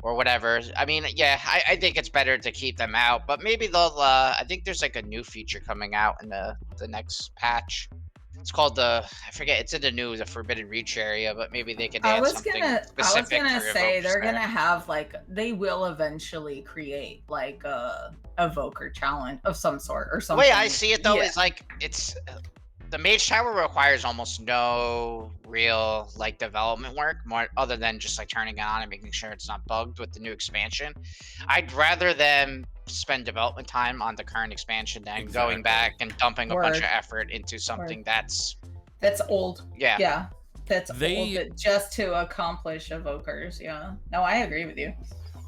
whatever. I mean, yeah, I think it's better to keep them out, but maybe they'll. I think there's like a new feature coming out in the next patch. It's called I forget. It's in the Forbidden Reach area, but maybe they could add something specific.
I was gonna say they're
there.
gonna have they will eventually create like a evoker challenge of some sort or something.
The way I see it though is like it's the Mage Tower requires almost no real development work, more other than just turning it on and making sure it's not bugged with the new expansion. I'd rather them spend development time on the current expansion than going back and dumping a bunch of effort into something that's
old.
Yeah.
That's old just to accomplish evokers. Yeah. No, I agree with you.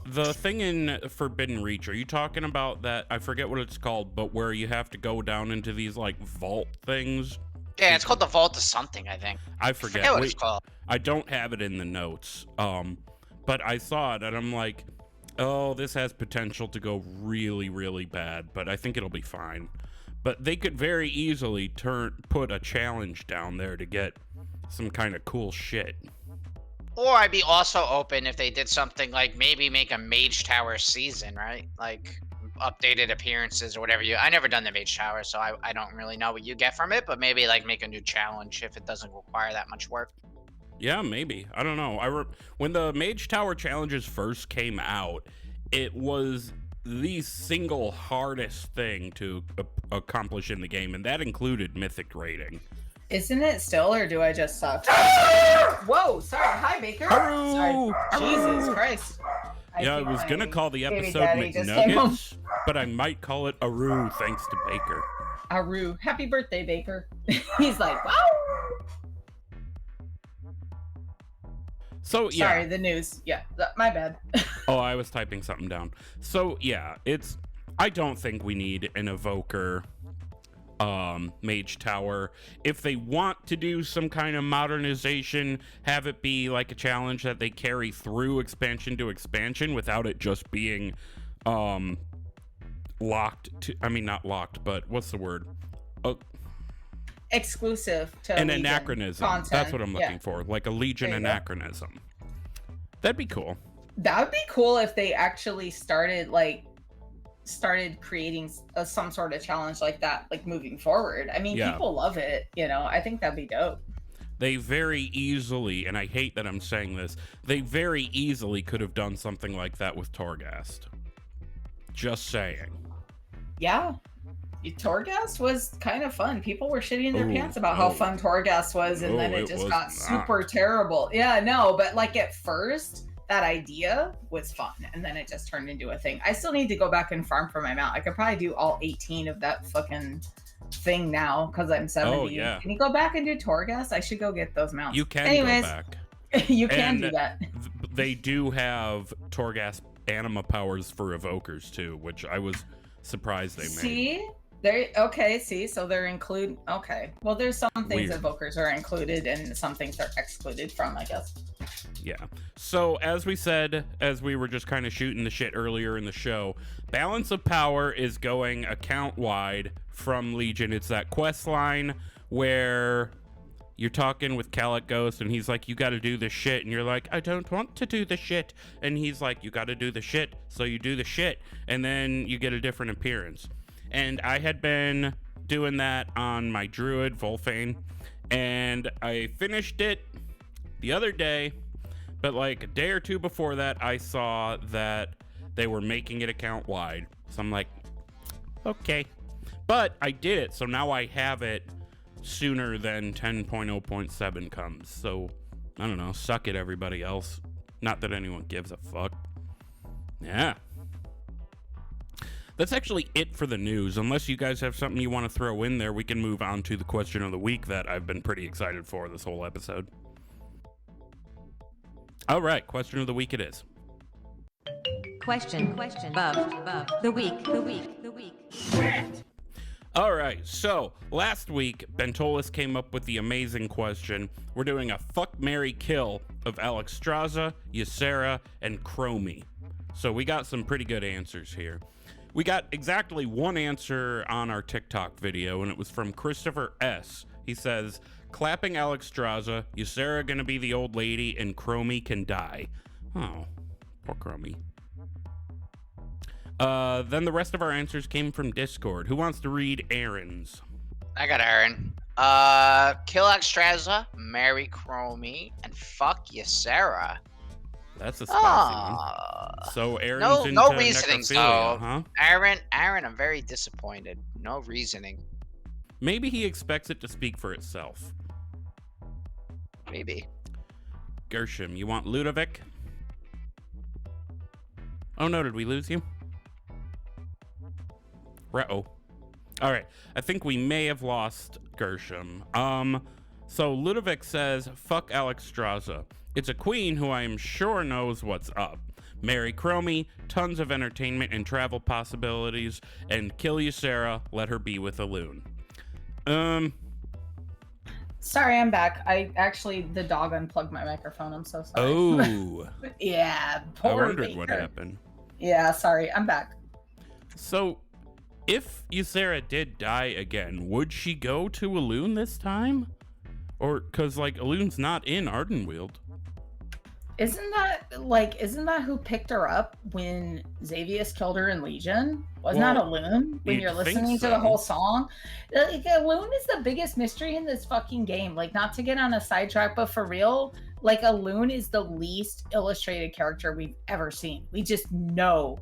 The thing in Forbidden Reach, are you talking about that? I forget what it's called, but where you have to go down into these vault things?
Yeah, it's called the Vault of something, I think.
I forget
what it's called.
I don't have it in the notes. But I saw it and I'm like, oh, this has potential to go really, really bad, but I think it'll be fine. But they could very easily put a challenge down there to get some kind of cool shit.
Or I'd be also open if they did something maybe make a Mage Tower season, right? Updated appearances or whatever. I never done the Mage Tower, so I don't really know what you get from it, but maybe make a new challenge if it doesn't require that much work.
Yeah, maybe. I don't know. When the Mage Tower challenges first came out, it was the single hardest thing to accomplish in the game, and that included mythic rating.
Isn't it still, or do I just suck? Whoa, sorry. Hi, Baker.
Aroo!
Sorry. Jesus Christ.
I was going to call the episode McNuggets, but I might call it Aroo thanks to Baker.
Aroo. Happy birthday, Baker. He's like, wow.
So, yeah.
Sorry, the news. Yeah, my bad.
Oh, I was typing something down. So, yeah, I don't think we need an evoker Mage Tower. If they want to do some kind of modernization, have it be a challenge that they carry through expansion to expansion without it just being locked to, not locked, but what's the word?
Exclusive to
an
Legion
anachronism
content.
That's what I'm looking for, a Legion anachronism. That'd be cool.
That would be cool if they actually started creating some sort of challenge like that, moving forward. I mean, people love it, I think that'd be dope.
They very easily, and I hate that I'm saying this, they very easily could have done something like that with Torghast. Just saying.
Yeah. Torghast was kind of fun. People were shitting their pants about how fun Torghast was, and then it just got super terrible. Yeah, no, but at first, that idea was fun, and then it just turned into a thing. I still need to go back and farm for my mount. I could probably do all 18 of that fucking thing now because I'm 70.
Oh, yeah.
Can you go back and do Torghast? I should go get those mounts.
You can go back.
You can do that.
They do have Torghast anima powers for evokers too, which I was surprised they made.
See? So they're included. Okay. Well, there's some things evokers are included and some things are excluded from, I guess.
Yeah. So as we said, as we were just kind of shooting the shit earlier in the show, Balance of Power is going account wide from Legion. It's that quest line where you're talking with Calic Ghost, and he's like, you got to do the shit. And you're like, I don't want to do the shit. And he's like, you got to do the shit. So you do the shit. And then you get a different appearance. And I had been doing that on my druid, Volfane. And I finished it the other day. But like a day or two before that, I saw that they were making it account wide. So I'm like, okay. But I did it. So now I have it sooner than 10.0.7 comes. So I don't know, suck it, everybody else. Not that anyone gives a fuck. Yeah, that's actually it for the news. Unless you guys have something you want to throw in there, we can move on to the question of the week that I've been pretty excited for this whole episode. All right, question of the week it is.
Question of the week.
All right, so last week, Bentolas came up with the amazing question. We're doing a fuck, marry, kill of Alexstrasza, Ysera, and Chromie. So we got some pretty good answers here. We got exactly one answer on our TikTok video, and it was from Christopher S. He says, clapping Alexstrasza, Ysera gonna be the old lady, and Chromie can die. Oh, poor Chromie. Then the rest of our answers came from Discord. Who wants to read Aaron's?
I got Aaron. Kill Alexstrasza, marry Chromie, and fuck Ysera.
That's a spicy one. So Aaron's into
no reasoning,
necrophilia,
though.
huh?
Aaron, I'm very disappointed. No reasoning.
Maybe he expects it to speak for itself.
Maybe.
Gershom, you want Ludovic? Oh no, did we lose you? Uh-oh. All right, I think we may have lost Gershom. So Ludovic says, fuck Alexstrasza. It's a queen who I am sure knows what's up. Marry Chromie, tons of entertainment and travel possibilities, and kill Ysera, let her be with a loon.
Sorry, I'm back. The dog unplugged my microphone. I'm so sorry.
Oh.
Yeah,
I
poor
wondered what
Baker.
happened.
Yeah, sorry, I'm back.
So, if Ysera did die again, would she go to Elune this time? Or, cause like Elune's not in Ardenweald.
Isn't that who picked her up when Xavius killed her in Legion? Wasn't that Elune? When you're listening to the whole song? Like, Elune is the biggest mystery in this fucking game. Like, not to get on a sidetrack, but for real, like, Elune is the least illustrated character we've ever seen. We just know,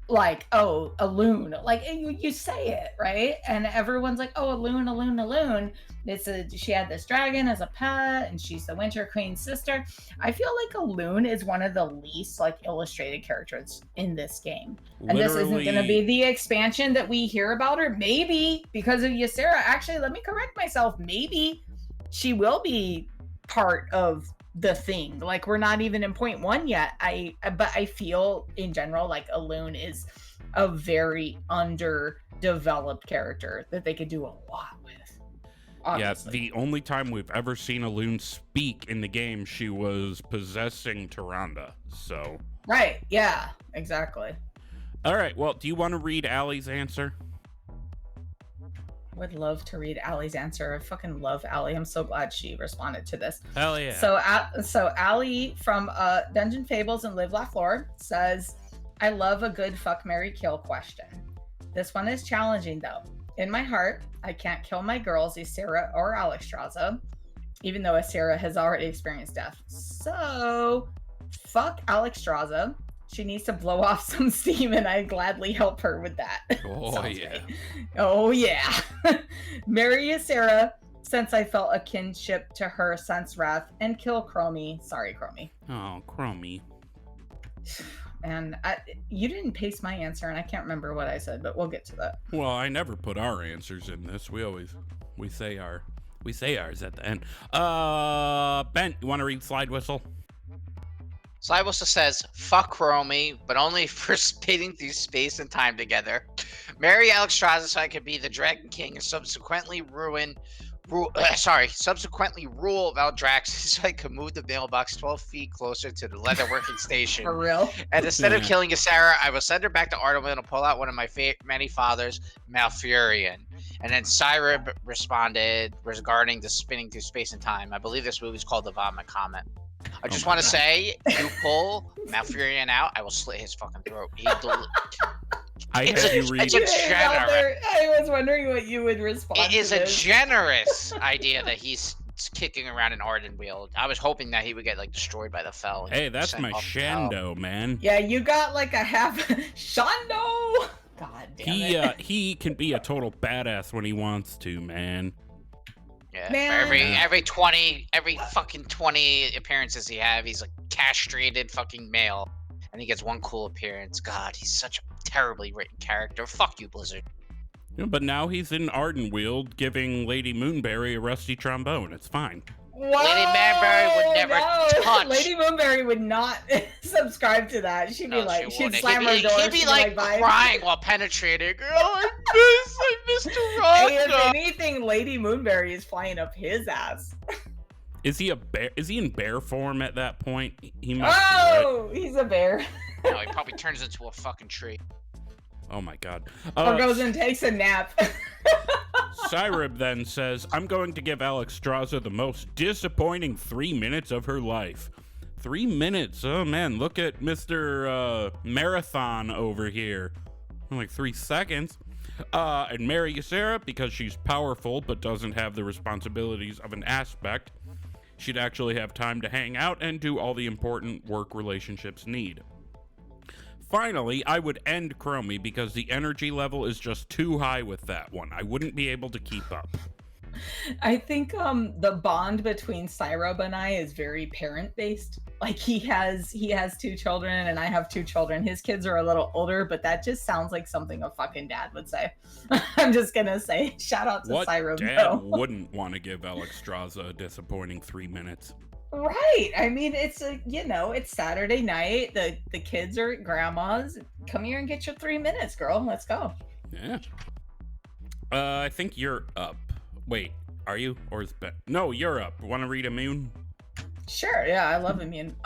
like, oh, Elune. Like, you say it, right? And everyone's like, oh, Elune. She had this dragon as a pet, and she's the Winter Queen's sister. I feel like Elune is one of the least, like, illustrated characters in this game. And this isn't going to be the expansion that we hear about her. Maybe because of Ysera. Actually, let me correct myself. Maybe she will be part of the thing. Like, we're not even in 0.1 yet. But I feel in general like Elune is a very underdeveloped character that they could do a lot with. Honestly.
Yeah, the only time we've ever seen Elune speak in the game, she was possessing Tyrande. So
right, yeah, exactly.
All right, well, do you want to read Allie's answer?
Would love to read Allie's answer. I fucking love Allie. I'm so glad she responded to this.
Hell yeah.
So Allie from Dungeon Fables and Live Laugh Lore says, I love a good fuck, marry, kill question. This one is challenging though. In my heart, I can't kill my girls, Ysera or Alexstrasza, even though Ysera has already experienced death. So fuck Alexstrasza. She needs to blow off some steam, and I'd gladly help her with that.
Oh, yeah.
Great. Oh, yeah. Marry Ysera, since I felt a kinship to her since Wrath, and kill Chromie. Sorry, Chromie.
Oh, Chromie.
And you didn't paste my answer, and I can't remember what I said, but we'll get to that.
Well, I never put our answers in this. We say ours at the end. Ben, you want to read Slide Whistle?
Slide Whistle says, fuck Chromie, but only for speeding through space and time together. Marry Alexstrasza so I could be the Dragon King and subsequently rule Valdrax so I could move the mailbox 12 feet closer to the leatherworking station.
For real?
And instead of killing Ysera, I will send her back to Ardenweald and pull out one of my many fathers, Malfurion. And then Cyrib responded regarding the spinning through space and time. I believe this movie's called The Vomit Comet. I just want to say, you pull Malfurion out, I will slit his fucking throat. It's a generous.
I was wondering what you would respond to.
It is a generous idea that he's kicking around an Ardenweald. I was hoping that he would get like destroyed by the Fel.
Hey, that's my Shando, man.
Yeah, you got like a half Shando. God damn it.
He can be a total badass when he wants to, man.
Yeah,
Man.
for every fucking 20 appearances he have, he's like castrated fucking male, and he gets one cool appearance. God, he's such a terribly written character. Fuck you, Blizzard.
Yeah, but now he's in Ardenweald giving Lady Moonberry a rusty trombone. It's fine.
Whoa,
Lady Moonberry would never touch.
Lady Moonberry would not subscribe to that. She'd be like, she'd slam her door.
He'd be like
bye.
crying while penetrating. Girl, I miss Toronto.
Hey, if anything, Lady Moonberry is flying up his ass.
Is he a bear? Is he in bear form at that point? He must be,
Oh, he's a bear.
No, he probably turns into a fucking tree.
Oh my god.
Or goes and takes a nap.
Cyrib then says, I'm going to give Alexstrasza the most disappointing 3 minutes of her life. 3 minutes? Oh man, look at Mr. Marathon over here. Like 3 seconds. And marry Ysera because she's powerful but doesn't have the responsibilities of an aspect. She'd actually have time to hang out and do all the important work relationships need. Finally, I would end Chromie because the energy level is just too high with that one. I wouldn't be able to keep up.
I think the bond between Cyrib and I is very parent based. Like he has 2 children and I have 2 children. His kids are a little older, but that just sounds like something a fucking dad would say. I'm just gonna say shout out to Cyrib.
What dad wouldn't want to give Alexstrasza a disappointing 3 minutes?
Right. I mean, it's it's Saturday night. The kids are at grandma's. Come here and get your 3 minutes, girl. Let's go.
Yeah. I think you're up. Wait, are you? Or is Ben? No, you're up. Want to read Immune?
Sure. Yeah, I love Immune.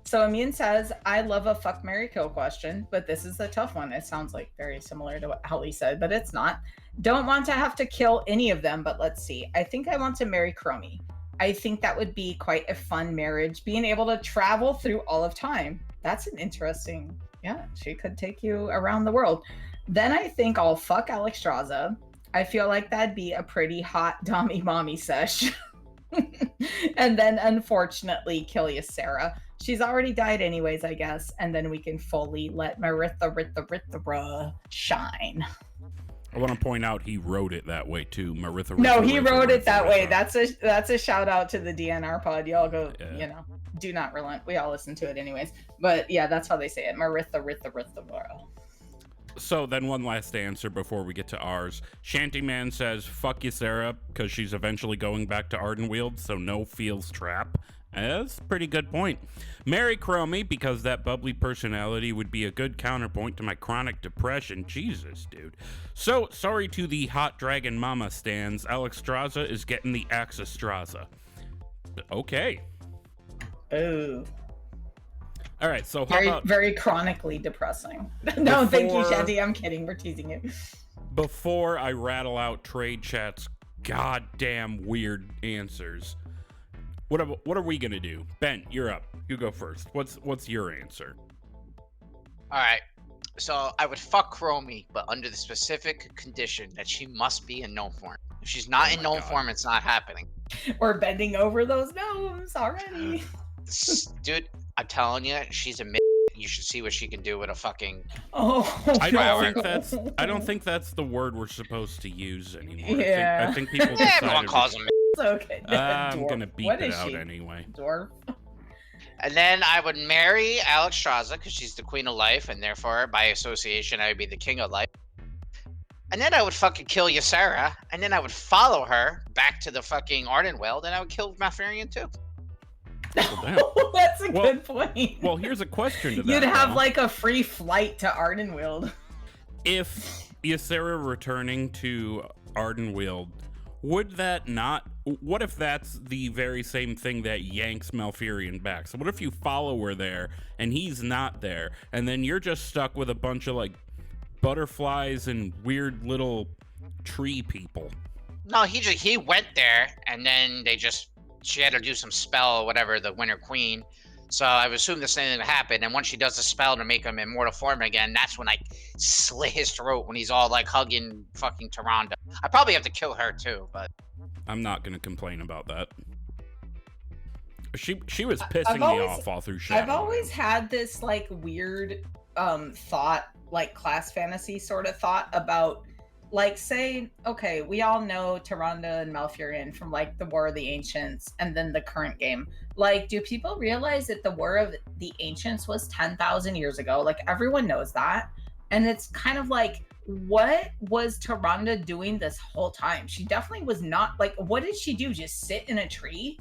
So Immune says, I love a fuck, marry, kill question, but this is a tough one. It sounds like very similar to what Holly said, but it's not. Don't want to have to kill any of them, but let's see. I think I want to marry Chromie. I think that would be quite a fun marriage, being able to travel through all of time. That's an interesting, she could take you around the world. Then I think I'll fuck Alexstrasza. I feel like that'd be a pretty hot dommy mommy sesh. And then unfortunately kill Ysera. She's already died anyways, I guess. And then we can fully let Maritha shine.
I want to point out he wrote it that way too. Maritha.
No, he wrote it that way. That's a shout out to the DNR pod. Y'all go, do not relent. We all listen to it anyways. But yeah, that's how they say it. Maritha.
So then one last answer before we get to ours. Shantyman says, fuck Ysera, because she's eventually going back to Ardenweald, so no feels trap. That's a pretty good point. Marry Chromie, because that bubbly personality would be a good counterpoint to my chronic depression. Jesus, dude. So, sorry to the hot dragon mama stands. Alexstrasza is getting the Axestrasza. Okay.
Ooh.
All right, so how about...
Very chronically depressing. No, thank you, Shanty. I'm kidding. We're teasing you.
Before I rattle out Trade Chat's goddamn weird answers, what are we gonna do? Ben, you're up. You go first. What's your answer?
All right. So I would fuck Chromie, but under the specific condition that she must be in gnome form. If she's not in gnome form, it's not happening.
We're bending over those gnomes already.
Dude, I'm telling you, she's a you should see what she can do with a fucking.
I don't think that's the word we're supposed to use anymore.
Yeah.
I think people decided.
Everyone calls him.
It's okay.
I'm gonna beat it out anyway.
Dwarf.
And then I would marry Alexstrasza because she's the queen of life, and therefore, by association, I would be the king of life. And then I would fucking kill Ysera, and then I would follow her back to the fucking Ardenweald, and I would kill Malfurion too.
Well,
that's a good point.
Well, here's a question to that.
You'd have like a free flight to Ardenweald.
If Ysera returning to Ardenweald, would that not... What if that's the very same thing that yanks Malfurion back? So what if you follow her there, and he's not there, and then you're just stuck with a bunch of, like, butterflies and weird little tree people.
No, he went there, and then she had to do some spell or whatever, the Winter Queen. So I would assume the same thing would happen. And once she does the spell to make him in mortal form again, that's when I slit his throat when he's all like hugging fucking Tyrande. I probably have to kill her too, but
I'm not gonna complain about that. She was pissing me off all through Shadowlands.
I've always had this like weird thought, like class fantasy sort of thought about, like, say, okay, we all know Tyrande and Malfurion from like the War of the Ancients and then the current game. Like, do people realize that the War of the Ancients was 10,000 years ago? Like, everyone knows that. And it's kind of like, what was Tyrande doing this whole time? She definitely was not, like, what did she do? Just sit in a tree?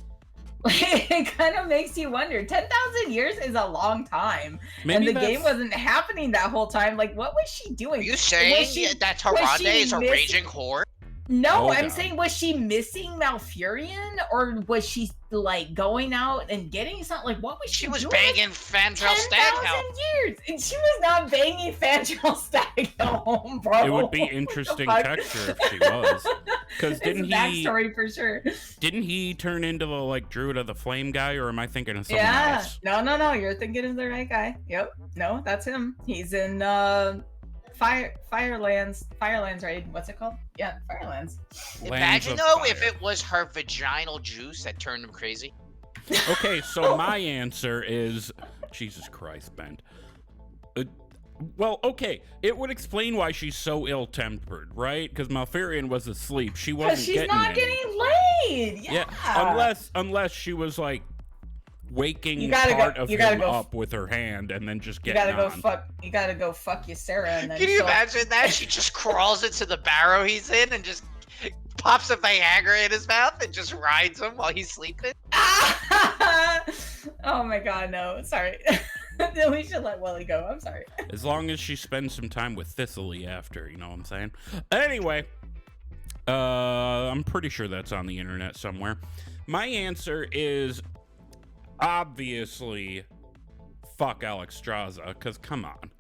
Like, it kind of makes you wonder. 10,000 years is a long time.
Maybe
and the game wasn't happening that whole time. Like, what was she doing?
are you saying that Tyrande is a raging whore?
No, I'm saying, was she missing Malfurion, or was she like going out and getting something? Like, what was she doing?
She was banging Fandral Staghelm.
Years, and she was not banging Fandral Staghelm, bro.
It would be interesting texture if she was, because didn't he?
Backstory for sure.
Didn't he turn into the like Druid of the Flame guy, or am I thinking of someone else?
No, you're thinking of the right guy. Yep, no, that's him. He's in Firelands, right? What's it called? Yeah, Firelands.
Imagine though if it was her vaginal juice that turned him crazy.
Okay, so my answer is Jesus Christ, Ben. Well, okay, it would explain why she's so ill-tempered, right? Because Malfurion was asleep. She wasn't
getting
any.
Getting laid.
Yeah. Unless she was like waking part of him up with her hand and then just getting
You gotta go fuck Ysera and then.
Can you imagine that? She just crawls into the barrow he's in and just pops a Viagra in his mouth and just rides him while he's sleeping.
Oh my god, no! Sorry. We should let Willie go. I'm sorry.
As long as she spends some time with Thistly after, you know what I'm saying? Anyway, I'm pretty sure that's on the internet somewhere. My answer is obviously fuck Alexstrasza, because come on.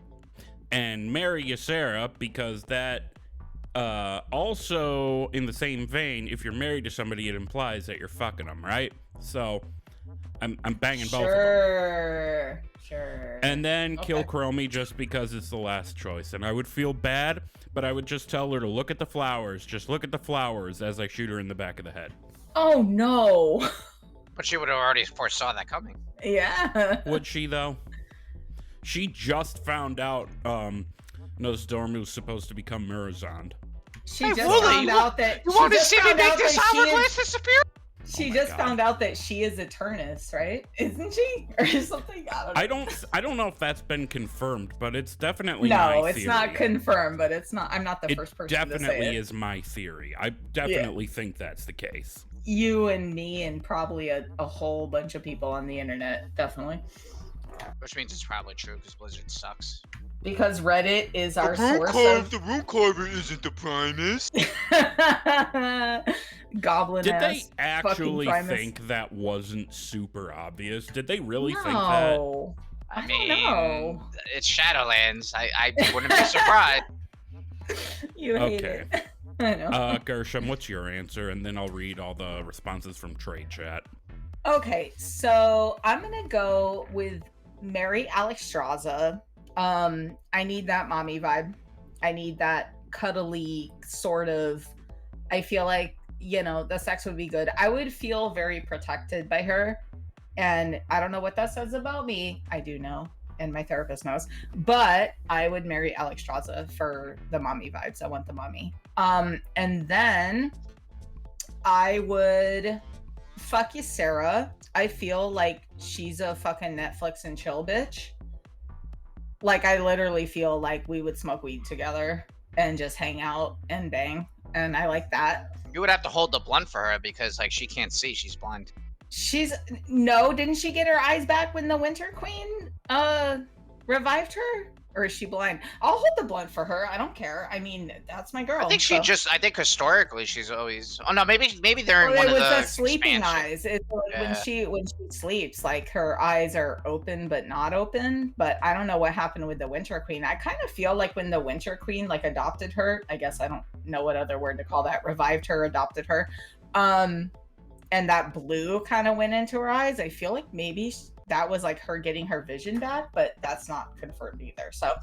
And marry Ysera, because that also, in the same vein, if you're married to somebody, it implies that you're fucking them, right? So I'm banging both of them.
Sure.
And then kill Chromie just because it's the last choice. And I would feel bad, but I would just tell her to look at the flowers. Just look at the flowers as I shoot her in the back of the head.
Oh, no.
But she would have already foresaw that coming.
Yeah.
Would she, though? She just found out Nosdormu was supposed to become Murozond.
She just found out that...
You want to see me make this hourglass disappear?
She just found out that she is Eternus, right? Isn't she? Or something? I
don't know if that's been confirmed, but it's definitely my theory.
No, it's not confirmed, but it's not. I'm not the first person to say it.
Definitely is my theory. I definitely think that's the case.
You and me and probably a whole bunch of people on the internet, definitely.
Which means it's probably true because Blizzard sucks.
Because Reddit is our source of...
The Rune Carver isn't the Primus.
Goblin
Did they actually think that wasn't super obvious? Did they really think that?
I mean, don't know. It's Shadowlands. I wouldn't be surprised.
You hate it. I know.
Gershom, what's your answer? And then I'll read all the responses from trade chat.
Okay, so I'm gonna go with Mary Alexstrasza. I need that mommy vibe. I need that cuddly sort of. I feel like, you know, the sex would be good. I would feel very protected by her. And I don't know what that says about me. I do know, and my therapist knows. But I would marry Alexstrasza for the mommy vibes. I want the mommy. And then I would fuck Ysera. I feel like she's a fucking Netflix and chill bitch. Like, I literally feel like we would smoke weed together and just hang out and bang. And I like that.
You would have to hold the blunt for her because, like, she can't see. She's blind.
Didn't she get her eyes back when the Winter Queen revived her? or is she blind? I'll hold the blunt for her. I don't care. I mean, that's my girl.
I think she just. I think historically she's always. Oh no, maybe they're in
Well,
one
it
of
was
the
the sleeping
expansion.
eyes. It's like
Yeah.
when she sleeps, like her eyes are open but not open. But I don't know what happened with the Winter Queen. I kind of feel like when the Winter Queen like adopted her, I guess I don't know what other word to call that, revived her, adopted her, and that blue kind of went into her eyes. I feel like maybe that was like her getting her vision back, but that's not confirmed either. So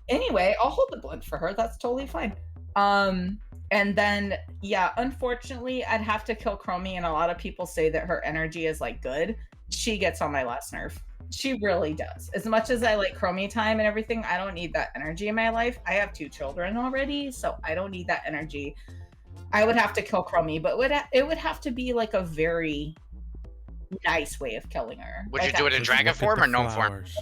anyway, I'll hold the blunt for her. That's totally fine. And then, yeah, unfortunately, I'd have to kill Chromie, and a lot of people say that her energy is like good. She gets on my last nerve. She really does. As much as I like Chromie time and everything, I don't need that energy in my life. I have 2 children already, so I don't need that energy. I would have to kill Chromie, but it would have to be like a very nice way of killing her.
Would you
Like,
do it in
Just
dragon
look at
form
the
or gnome form?
flowers.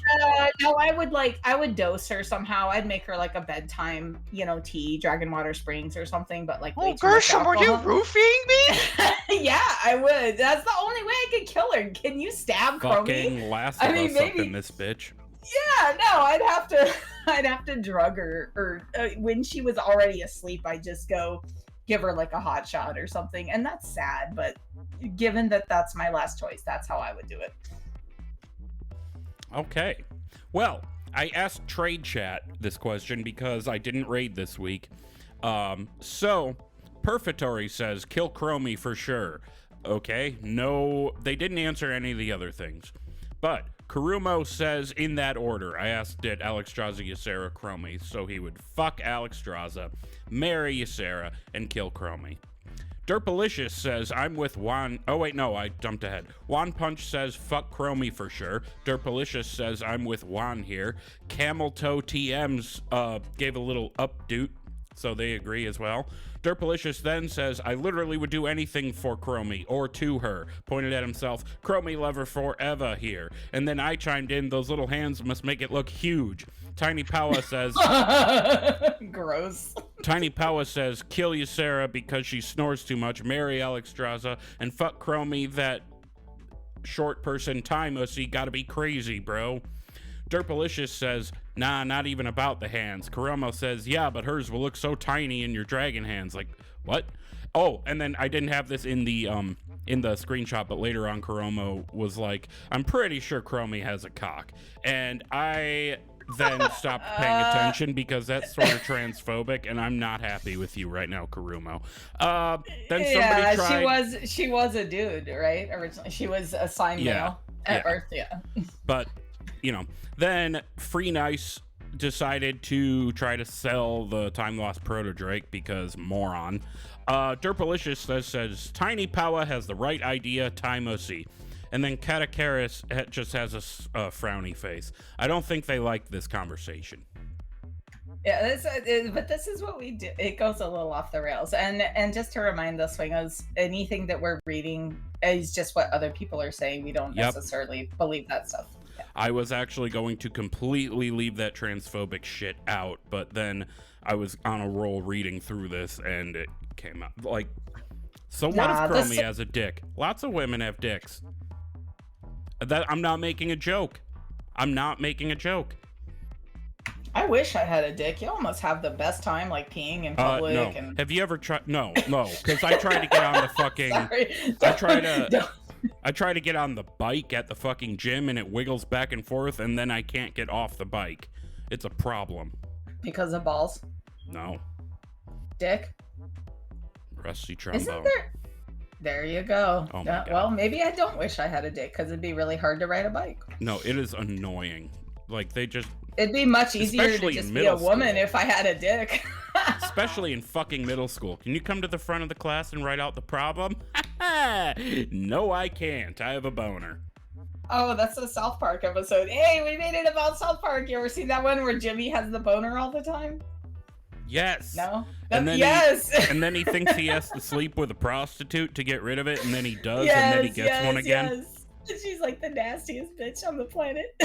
No, I would dose her somehow. I'd make her like a bedtime, tea, Dragon Water Springs or something, but like way
Oh,
too much
Gershom, are you
alcohol.
roofing me?
Yeah, I would. That's the only way I could kill her. Can you stab Chromie?
Fucking Last of
I mean,
Us up
maybe-
in this bitch.
Yeah, no, I'd have to drug her, or when she was already asleep, I'd just go give her like a hot shot or something, and that's sad, but given that that's my last choice, that's how I would do it.
Okay. Well, I asked Trade Chat this question because I didn't raid this week. So, Perfetory says, kill Chromie for sure. Okay, no, they didn't answer any of the other things. But Karumo says in that order. I asked did Alexstrasza, Ysera, Chromie, so he would fuck Alexstrasza, marry Ysera, and kill Chromie. Derpalicious says, I'm with Juan. Oh, wait, no, I jumped ahead. Juan Punch says, fuck Chromie for sure. Derpalicious says, I'm with Juan here. Camel Toe TMs gave a little updoot, so they agree as well. Derpalicious then says, I literally would do anything for Chromie or to her. Pointed at himself, Chromie lover forever here. And then I chimed in, those little hands must make it look huge. Tiny Powa says,
Gross.
Tiny Powa says, kill Ysera because she snores too much, marry Alexstrasza, and fuck Chromie, that short person Timussy gotta be crazy, bro. Derpalicious says, nah, not even about the hands. Karomo says, yeah, but hers will look so tiny in your dragon hands. Like, what? Oh, and then I didn't have this in the screenshot, but later on Karomo was like, I'm pretty sure Chromie has a cock. And I then stopped paying attention because that's sort of transphobic, and I'm not happy with you right now, Karumo. Then somebody tried...
she was a dude, right? Originally, she was assigned male at birth, yeah.
But, then Free Nice decided to try to sell the Time Lost Proto Drake because moron. Derpalicious says, Tiny Powa has the right idea, Timussy. And then Catakaris just has a frowny face. I don't think they like this conversation.
Yeah, but this is what we do. It goes a little off the rails. And just to remind the swingers, anything that we're reading is just what other people are saying. We don't necessarily believe that stuff. Yeah.
I was actually going to completely leave that transphobic shit out, but then I was on a roll reading through this and it came out. Like, so what if Chromie has a dick? Lots of women have dicks. I'm not making a joke. I'm not making a joke.
I wish I had a dick. You almost have the best time, like peeing in public.
No.
And...
Have you ever tried? No, because I tried to get on the fucking.
Sorry.
I try to get on the bike at the fucking gym and it wiggles back and forth, and then I can't get off the bike. It's a problem.
Because of balls.
No.
Dick.
Rusty trombone.
Isn't there? There you go.
Oh my God.
Well, maybe I don't wish I had a dick because it'd be really hard to ride a bike.
No, it is annoying. Like they just.
It'd be much easier
Especially
to
in
just be a
middle
woman
school.
if I had a dick.
Especially in fucking middle school. Can you come to the front of the class and write out the problem? No, I can't. I have a boner.
Oh, that's the South Park episode. Hey, we made it about South Park. You ever seen that one where Jimmy has the boner all the time?
Yes.
No?
And then
yes!
and then he thinks he has to sleep with a prostitute to get rid of it, and then he does, and then he gets one again.
Yes. She's like the nastiest bitch on the planet.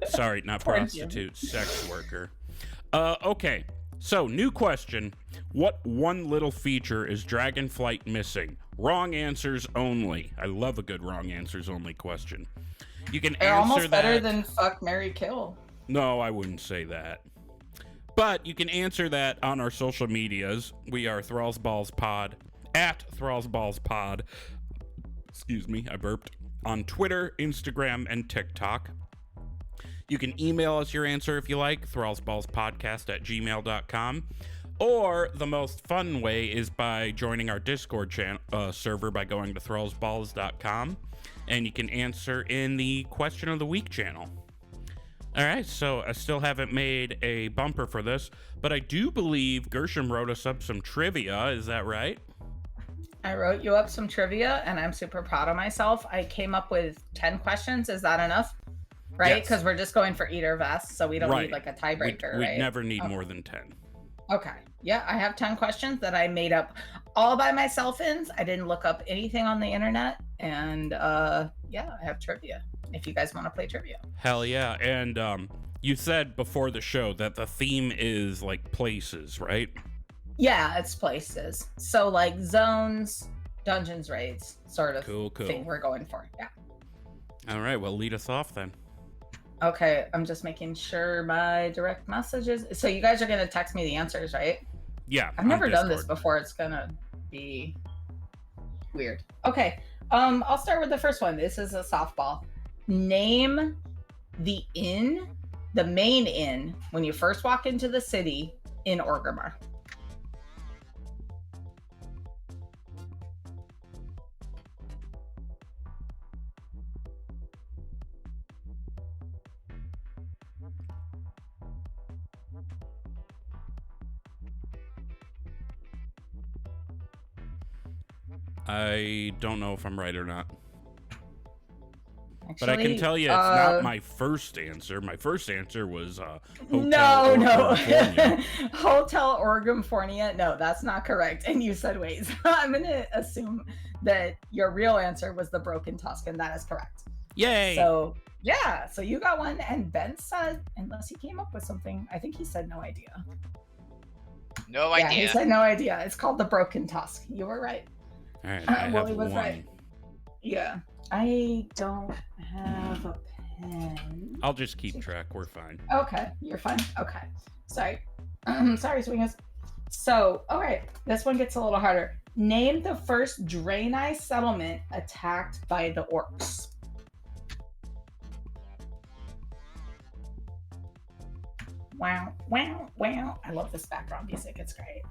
Sorry, not
Poor
prostitute, sex worker. Okay, so new question. What one little feature is Dragonflight missing? Wrong answers only. I love a good wrong answers only question. You can
They're
answer
almost
that.
better than fuck, marry, kill.
No, I wouldn't say that. But you can answer that on our social medias. We are Thralls Balls Pod, at Thralls Balls Pod. Excuse me, I burped. On Twitter, Instagram, and TikTok. You can email us your answer if you like, thrallsballspodcast@gmail.com. Or the most fun way is by joining our Discord server by going to thrallsballs.com. And you can answer in the Question of the Week channel. All right, so I still haven't made a bumper for this, but I do believe Gershom wrote us up some trivia. Is that right?
I wrote you up some trivia, and I'm super proud of myself. I came up with 10 questions. Is that enough? Right?
Yes.
Because we're just going for either vest, so we don't need like a tiebreaker,
We'd
right?
never need more than 10.
Okay. Yeah, I have 10 questions that I made up all by myself. I didn't look up anything on the internet. And yeah, I have trivia if you guys want to play trivia.
Hell yeah. And you said before the show that the theme is like places, right?
Yeah, it's places. So like zones, dungeons, raids, sort of
Cool.
thing we're going for. Yeah.
All right, well, lead us off then.
Okay, I'm just making sure my direct messages. So you guys are gonna text me the answers, right?
Yeah.
I've never done this
Discord.
before. It's gonna be weird. Okay. I'll start with the first one. This is a softball. Name the inn, the main inn, when you first walk into the city in Orgrimmar.
I don't know if I'm right or not.
Actually,
But I can tell you it's not my first answer. My first answer was Hotel
no.
California.
Hotel Orgrimmar. No, that's not correct. And you said wait. I'm gonna assume that your real answer was the Broken Tusk, and that is correct.
Yay!
So yeah, so you got one, and Ben said, unless he came up with something, I think he said no idea.
No
Yeah,
idea.
he said no idea. It's called the Broken Tusk. You were right.
All right, I
Well,
have
he was
one.
right. Yeah, I don't have a pen.
I'll just keep track. We're fine.
Okay, you're fine. Okay, sorry. Sorry, Swingers. So, all right, this one gets a little harder. Name the first Draenei settlement attacked by the orcs. Wow, wow, wow. I love this background music. It's great.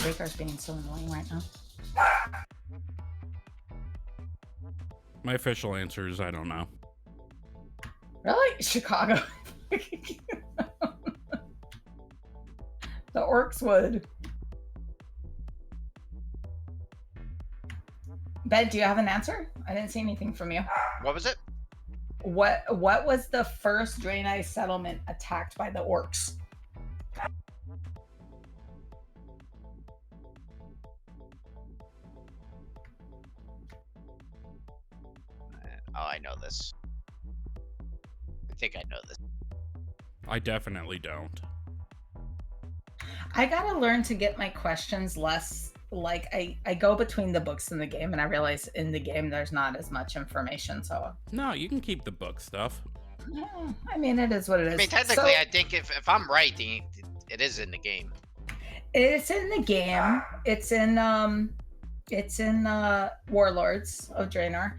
Baker's being so annoying right now.
My official answer is I don't know.
Really? Chicago. The orcs would. Ben, do you have an answer? I didn't see anything from you.
What was it?
What was the first Draenei settlement attacked by the orcs?
Oh, I know this. I think I know this.
I definitely don't.
I gotta learn to get my questions less like I go between the books and the game, and I realize in the game there's not as much information. So
No, you can keep the book stuff.
yeah, I mean, it is what it is.
I mean, technically,
So,
I think if I'm right, it is in the game.
it's in the game. It's in Warlords of Draenor,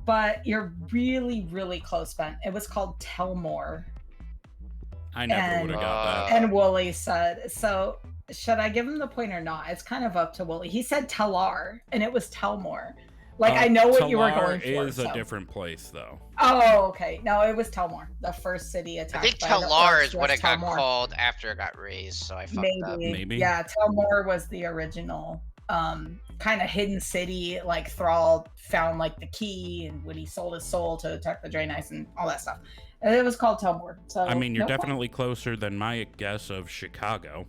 but you're really, really close, Ben. It was called Telmore.
I never
And-
would have got that.
And Wooly said, so should I give him the point or not? It's kind of up to Wooly. He said Telar, and it was Telmore. Like, I know what you were
Talar
going for.
is
so.
a different place, though.
Oh, okay. No, it was Telmore, the first city attacked.
I think
by the
Talar
orcs
is what
was
it got
Telmore.
called after it got raised, so I fucked up.
Maybe.
Yeah, Telmore was the original kind of hidden city. Like Thrall found like the key, and when he sold his soul to attack the Draenei and all that stuff. And it was called Telmore. So
I mean, you're
no point.
definitely closer than my guess of Chicago.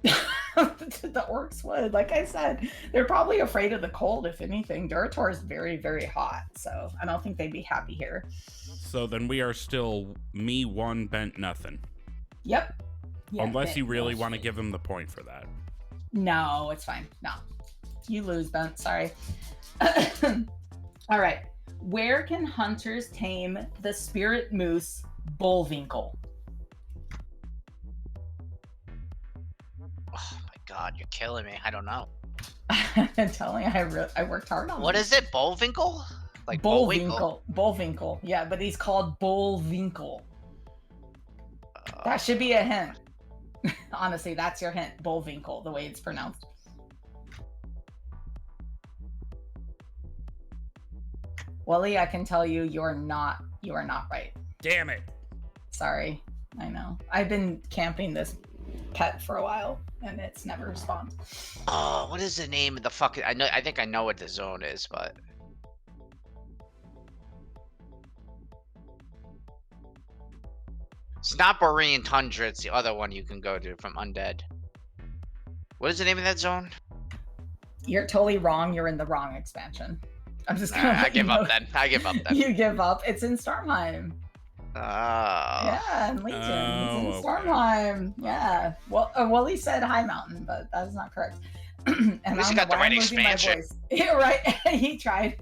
The orcs would, like I said, they're probably afraid of the cold. If anything, Durator is very, very hot, so I don't think they'd be happy here.
So then we are still me one, Bent nothing.
Yep. Yeah,
Unless
Ben,
you really
yes.
want to give him the point for that.
No, it's fine. No. You lose, Bent. Sorry. All right. Where can hunters tame the spirit moose Bullwinkle?
Oh my god, you're killing me. I don't know.
I'm telling you, I worked hard on
What
this.
is it? Bullwinkle? Like Bullwinkle?
Bullwinkle. Yeah, but he's called Bullwinkle. That should be a hint. Honestly, that's your hint. Bullwinkle, the way it's pronounced. Wally, I can tell you, you are not right.
Damn it.
Sorry. I know. I've been camping this pet for a while and it's never respawned.
Oh, what is the name of the fucking... I think I know what the zone is, but... It's not Borean Tundra, it's the other one you can go to from Undead. What is the name of that zone?
You're totally wrong. You're in the wrong expansion. I'm just gonna
I give up then. I give up then.
You give up. It's in Stormheim.
Oh.
Yeah, in Legion. It's in
okay.
Stormheim. Yeah. Well, Wally said High Mountain, but that is not correct. And
At least
I
he
don't
got
know
the
why
right
I'm losing my
expansion.
voice. Yeah, right. He tried.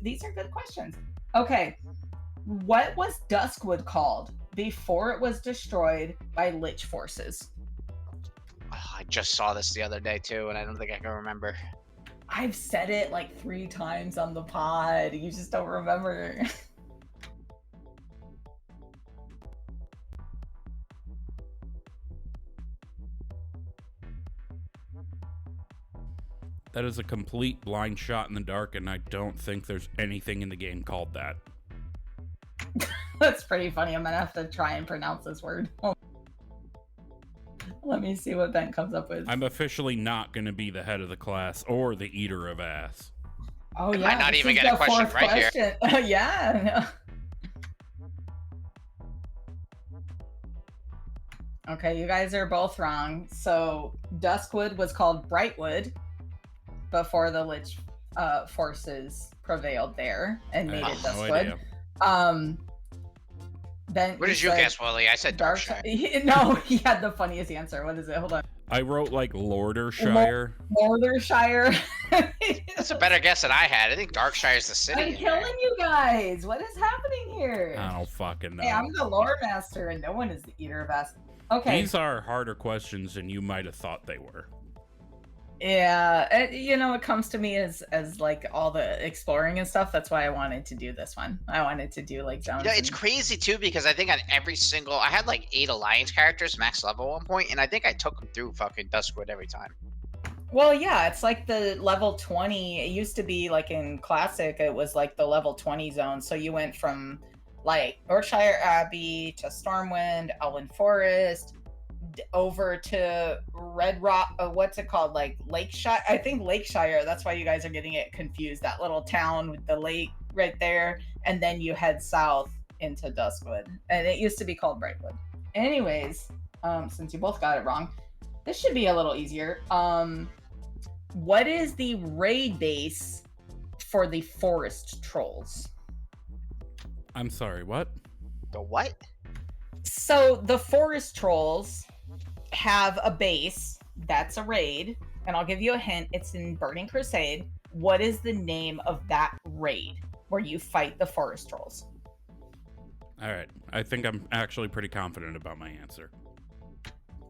These are good questions. Okay. What was Duskwood called before it was destroyed by Lich forces?
Oh, I just saw this the other day too, and I don't think I can remember.
I've said it like 3 times on the pod. You just don't remember.
That is a complete blind shot in the dark, and I don't think there's anything in the game called that.
That's pretty funny. I'm gonna have to try and pronounce this word. Let me see what Ben comes up with.
I'm officially not going to be the head of the class or the eater of ass.
Oh
I
yeah,
might not
this
even
is
get a
the
question
fourth
right here.
question. Yeah. Okay, you guys are both wrong. So Duskwood was called Brightwood before the Lich forces prevailed there and made
I
it
have no
Duskwood.
idea.
Ben,
What did you
said
guess, Willie? I said Darkshire.
No, he had the funniest answer. What is it? Hold on.
I wrote like Lordershire.
Lordershire.
That's a better guess than I had. I think Darkshire's the city.
I'm
in there.
killing you guys. What is happening here?
I don't fucking know.
Hey, I'm the lore master, and no one is the eater of ass. Okay.
These are harder questions than you might have thought they were.
Yeah, it comes to me as like all the exploring and stuff. That's why I wanted to do this one. I wanted to do like zones.
Yeah, it's crazy too because I think on every single, I had like 8 alliance characters max level at one point, and I think I took them through fucking Duskwood every time.
Well, yeah, it's like the level 20. It used to be like in Classic, it was like the level 20 zone. So you went from like Yorkshire Abbey to Stormwind, Elven Forest, over to Red Rock. What's it called? Like Lakeshire? I think Lakeshire. That's why you guys are getting it confused. That little town with the lake right there, and then you head south into Duskwood, and it used to be called Brightwood. Anyways, since you both got it wrong, this should be a little easier. What is the raid base for the forest trolls?
I'm sorry, what?
The what?
So the forest trolls have a base that's a raid, and I'll give you a hint. It's in Burning Crusade. What is the name of that raid where you fight the forest trolls?
All right. I think I'm actually pretty confident about my answer.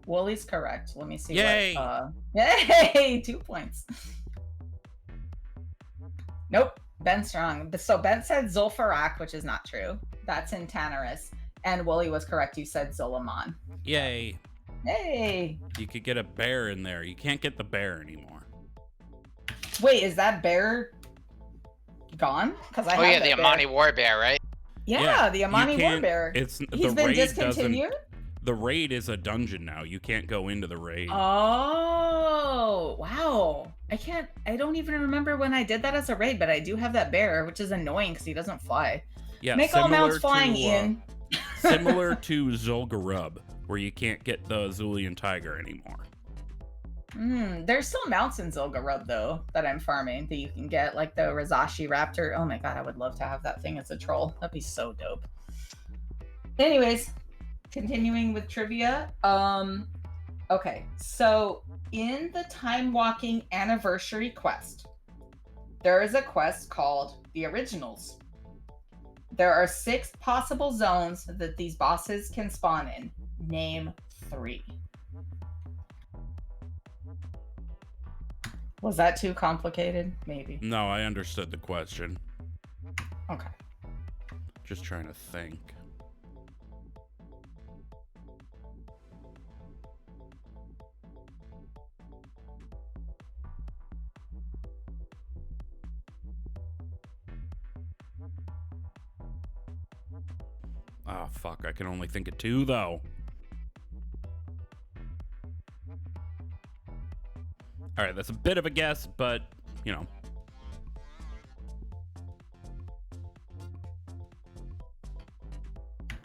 Woolie's correct. Let me see.
Yay!
Yay! 2 points. Nope. Ben's wrong. So Ben said Zul'Farrak, which is not true. That's in Tanaris. And Woolie was correct. You said Zulaman.
Yay.
Hey!
You could get a bear in there. You can't get the bear anymore.
Wait, is that bear gone? Because
Oh yeah, the Amani Warbear, right?
Yeah, the Amani
you can't-
Warbear.
It's
He's
the
been
raid
discontinued?
The raid is a dungeon now. You can't go into the raid.
Oh, wow. I don't even remember when I did that as a raid, but I do have that bear, which is annoying because he doesn't fly.
Yeah,
Make all mounts
similar
flying,
to,
Ian.
Similar to Zul'Gurub, where you can't get the Azulian Tiger anymore.
There's still mounts in Zul'Gurub, though, that I'm farming that you can get, like the Razashi Raptor. Oh my god, I would love to have that thing as a troll. That'd be so dope. Anyways, continuing with trivia. Okay, so in the Time Walking Anniversary quest, there is a quest called The Originals. There are 6 possible zones that these bosses can spawn in. Name 3. Was that too complicated? Maybe.
No, I understood the question.
Okay.
Just trying to think. Oh, fuck. I can only think of 2, though. All right, that's a bit of a guess, but, you know.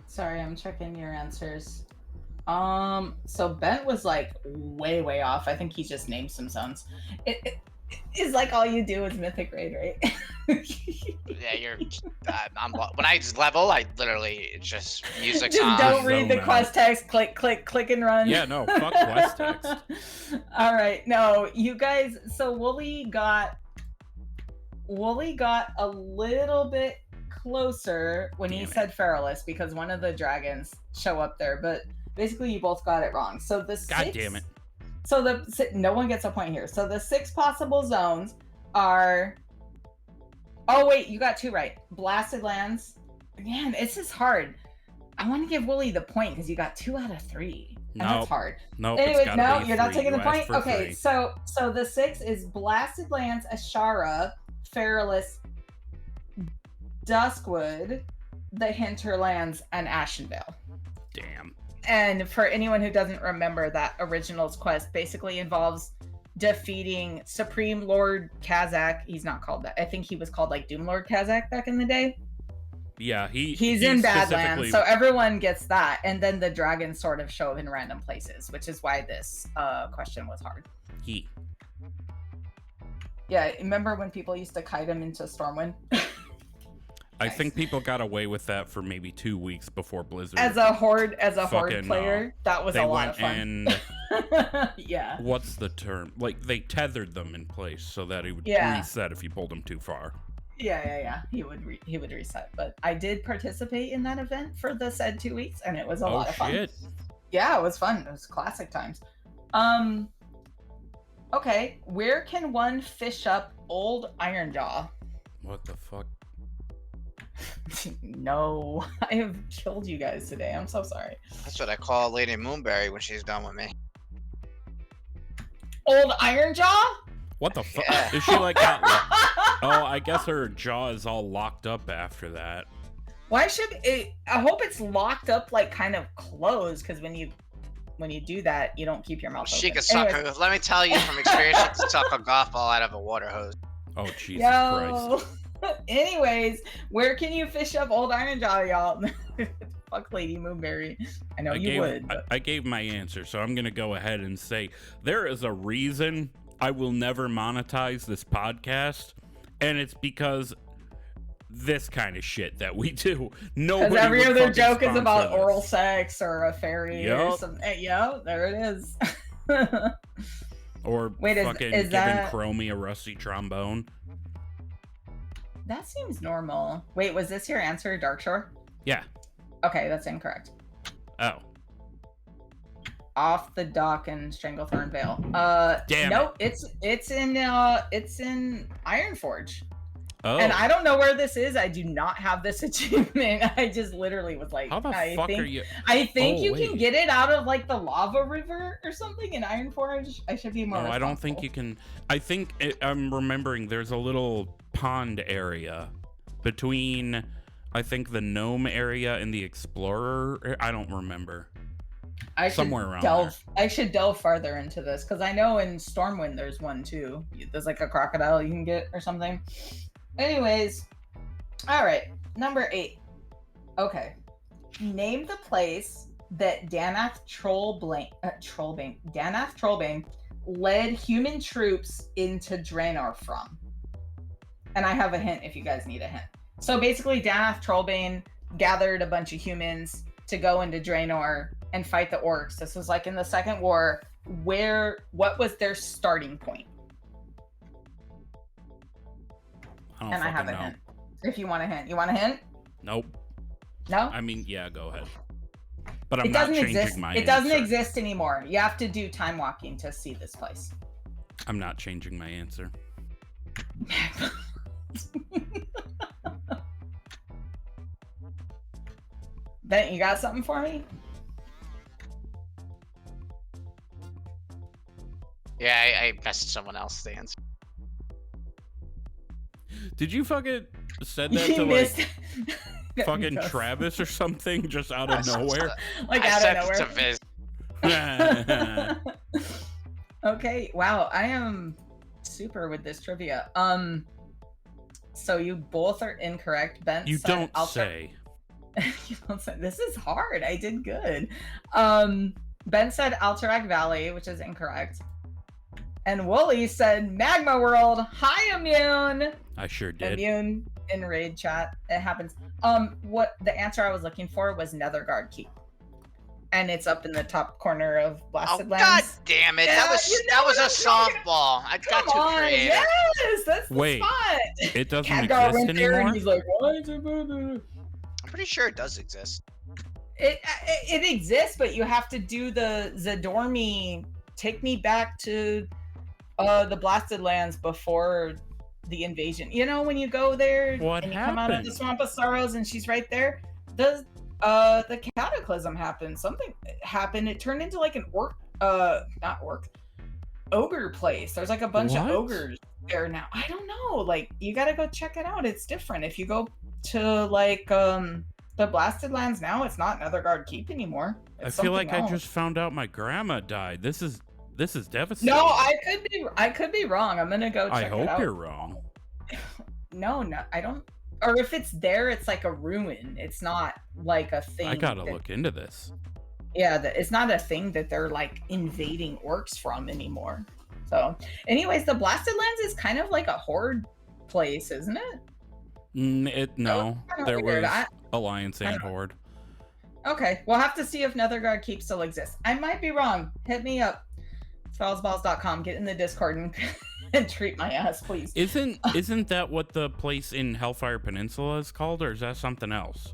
Sorry, I'm checking your answers. So Bent was like way off. I think he just named some zones. It is like all you do is mythic raid, right?
Yeah, you're. When I level, I literally it's just music's
Just
on.
don't read the
Zone
quest text. Click and run.
Yeah, no, fuck quest text.
All right, no, you guys. So Wooly got a little bit closer when he
Damn it.
said Feralus because one of the dragons show up there, but basically you both got it wrong. So the
God
6,
damn it.
So no one gets a point here. So the 6 possible zones are. Oh wait, you got 2 right. Blasted Lands. Man, this is hard. I want to give Wooly the point because you got 2 out of 3. And that's
Nope.
hard.
Nope,
Anyway,
it's gotta
no,
be
you're not
3.
taking the
You asked
point.
for
Okay,
3.
so the 6 is Blasted Lands, Ashara, Feralus, Duskwood, the Hinterlands, and Ashenvale.
Damn.
And for anyone who doesn't remember, that Originals quest basically involves defeating Supreme Lord Kazakh. He's not called that. I think he was called like Doom Lord Kazakh back in the day.
Yeah,
He's in
specifically-
Badlands, so everyone gets that. And then the dragons sort of show up in random places, which is why this question was hard.
He.
Yeah, remember when people used to kite him into Stormwind?
I think people got away with that for maybe 2 weeks before Blizzard.
As a horde
Fucking,
player, that was
they
a lot
went
of fun.
and
Yeah.
what's the term? Like they tethered them in place so that it would
Yeah.
reset if you pulled them too far.
Yeah. He would reset. But I did participate in that event for the said 2 weeks, and it was a lot of fun.
Shit.
Yeah, it was fun. It was classic times. Okay, where can one fish up old Ironjaw?
What the fuck?
No, I have killed you guys today. I'm so sorry.
That's what I call Lady Moonberry when she's done with me.
Old Ironjaw?
What the fuck?
Yeah.
Is she like got Oh, I guess her jaw is all locked up after that.
Why should it? I hope it's locked up, like kind of closed, because when you do that, you don't keep your mouth
She
open.
could suck.
Anyways.
Let me tell you from experience, she could suck a golf ball out of a water hose.
Oh, Jesus Christ.
Anyways, where can you fish up old Ironjaw, y'all? Fuck Lady Moonberry. I know you would. But...
I gave my answer, so I'm going to go ahead and say there is a reason I will never monetize this podcast, and it's because this kind of shit that we do.
Because every other joke is about oral sex or a fairy or something. Yeah, there it is.
Or
wait,
fucking
is
giving
that...
Chromie a rusty trombone.
That seems normal. Wait, was this your answer, Darkshore?
Yeah.
Okay, that's incorrect.
Oh.
Off the Dock and Stranglethorn Vale.
Damn.
Nope, it's in Ironforge.
Oh.
And I don't know where this is. I do not have this achievement. I just literally was like,
How the fuck are you?
I think you
wait.
can get it out of like the lava river or something in Ironforge. I should be more.
No, I don't think you can. I'm remembering there's a little pond area between, I think, the gnome area and the explorer. I don't remember. Somewhere around there.
I should delve farther into this because I know in Stormwind there's one too. There's like a crocodile you can get or something. Anyways, all right, number 8. Okay, name the place that Danath Trollbane led human troops into Draenor from. And I have a hint if you guys need a hint. So basically, Danath Trollbane gathered a bunch of humans to go into Draenor and fight the orcs. This was like in the Second War. what was their starting point?
I
And I have a hint. If you want a hint. You want a hint?
Nope.
No?
I mean, yeah, go ahead. But I'm
It
not
doesn't
changing
exist.
my
It doesn't
answer.
exist anymore. You have to do time walking to see this place.
I'm not changing my answer.
Ben, you got something for me?
Yeah, I messaged someone else the answer.
Did you fucking said that
You
to
missed.
like fucking
Yes.
Travis or something just out of nowhere?
Like
I
out
sent
of
it
nowhere.
to Viz.
Okay, wow, I am super with this trivia. So you both are incorrect. Ben
You
said
don't
alter-
say.
You don't say. This is hard. I did good. Ben said Alterac Valley, which is incorrect. And Wooly said Magma World. Hi, Immune.
I sure did.
Immune in raid chat. It happens. What the answer I was looking for was Netherguard Keep. And it's up in the top corner of
Oh
Blasted
god
Lands.
damn it!
Yeah,
that was
you know
that was
what
a
I'm talking
softball. I got
Come
too
on,
creative.
yes, that's the
Wait,
spot.
It doesn't
Khadgar
exist
went there
anymore?
and he's like, why is it blah, blah, blah?"
I'm pretty sure it does exist.
It exists, but you have to do the Zadormi. Take me back to the Blasted Lands before the invasion. You know, when you go there
What
and you come out of the
happened?
Swamp of Sorrows and she's right there. The cataclysm happened. Something happened. It turned into like an ogre place. There's like a bunch of
What?
ogres there now. I don't know. Like, you gotta go check it out. It's different. If you go to like the Blasted Lands now, it's not Netherguard Keep anymore. It's
I feel like
something
I
else.
just found out my grandma died. This is devastating.
No, I could be wrong. I'm gonna go
I
check it
hope
out.
you're wrong.
No, I don't. Or if it's there, it's like a ruin. It's not like a thing.
I gotta
that-
look into this.
Yeah, it's not a thing that they're like invading orcs from anymore. So, anyways, the Blasted Lands is kind of like a horde place, isn't it?
No,
kinda
there
weird.
was Alliance
I
and
don't-
Horde.
Okay, we'll have to see if Netherguard Keep still exists. I might be wrong. Hit me up. Spellsballs.com. Get in the Discord and, and treat my ass, please.
Isn't that what the place in Hellfire Peninsula is called, or is that something else?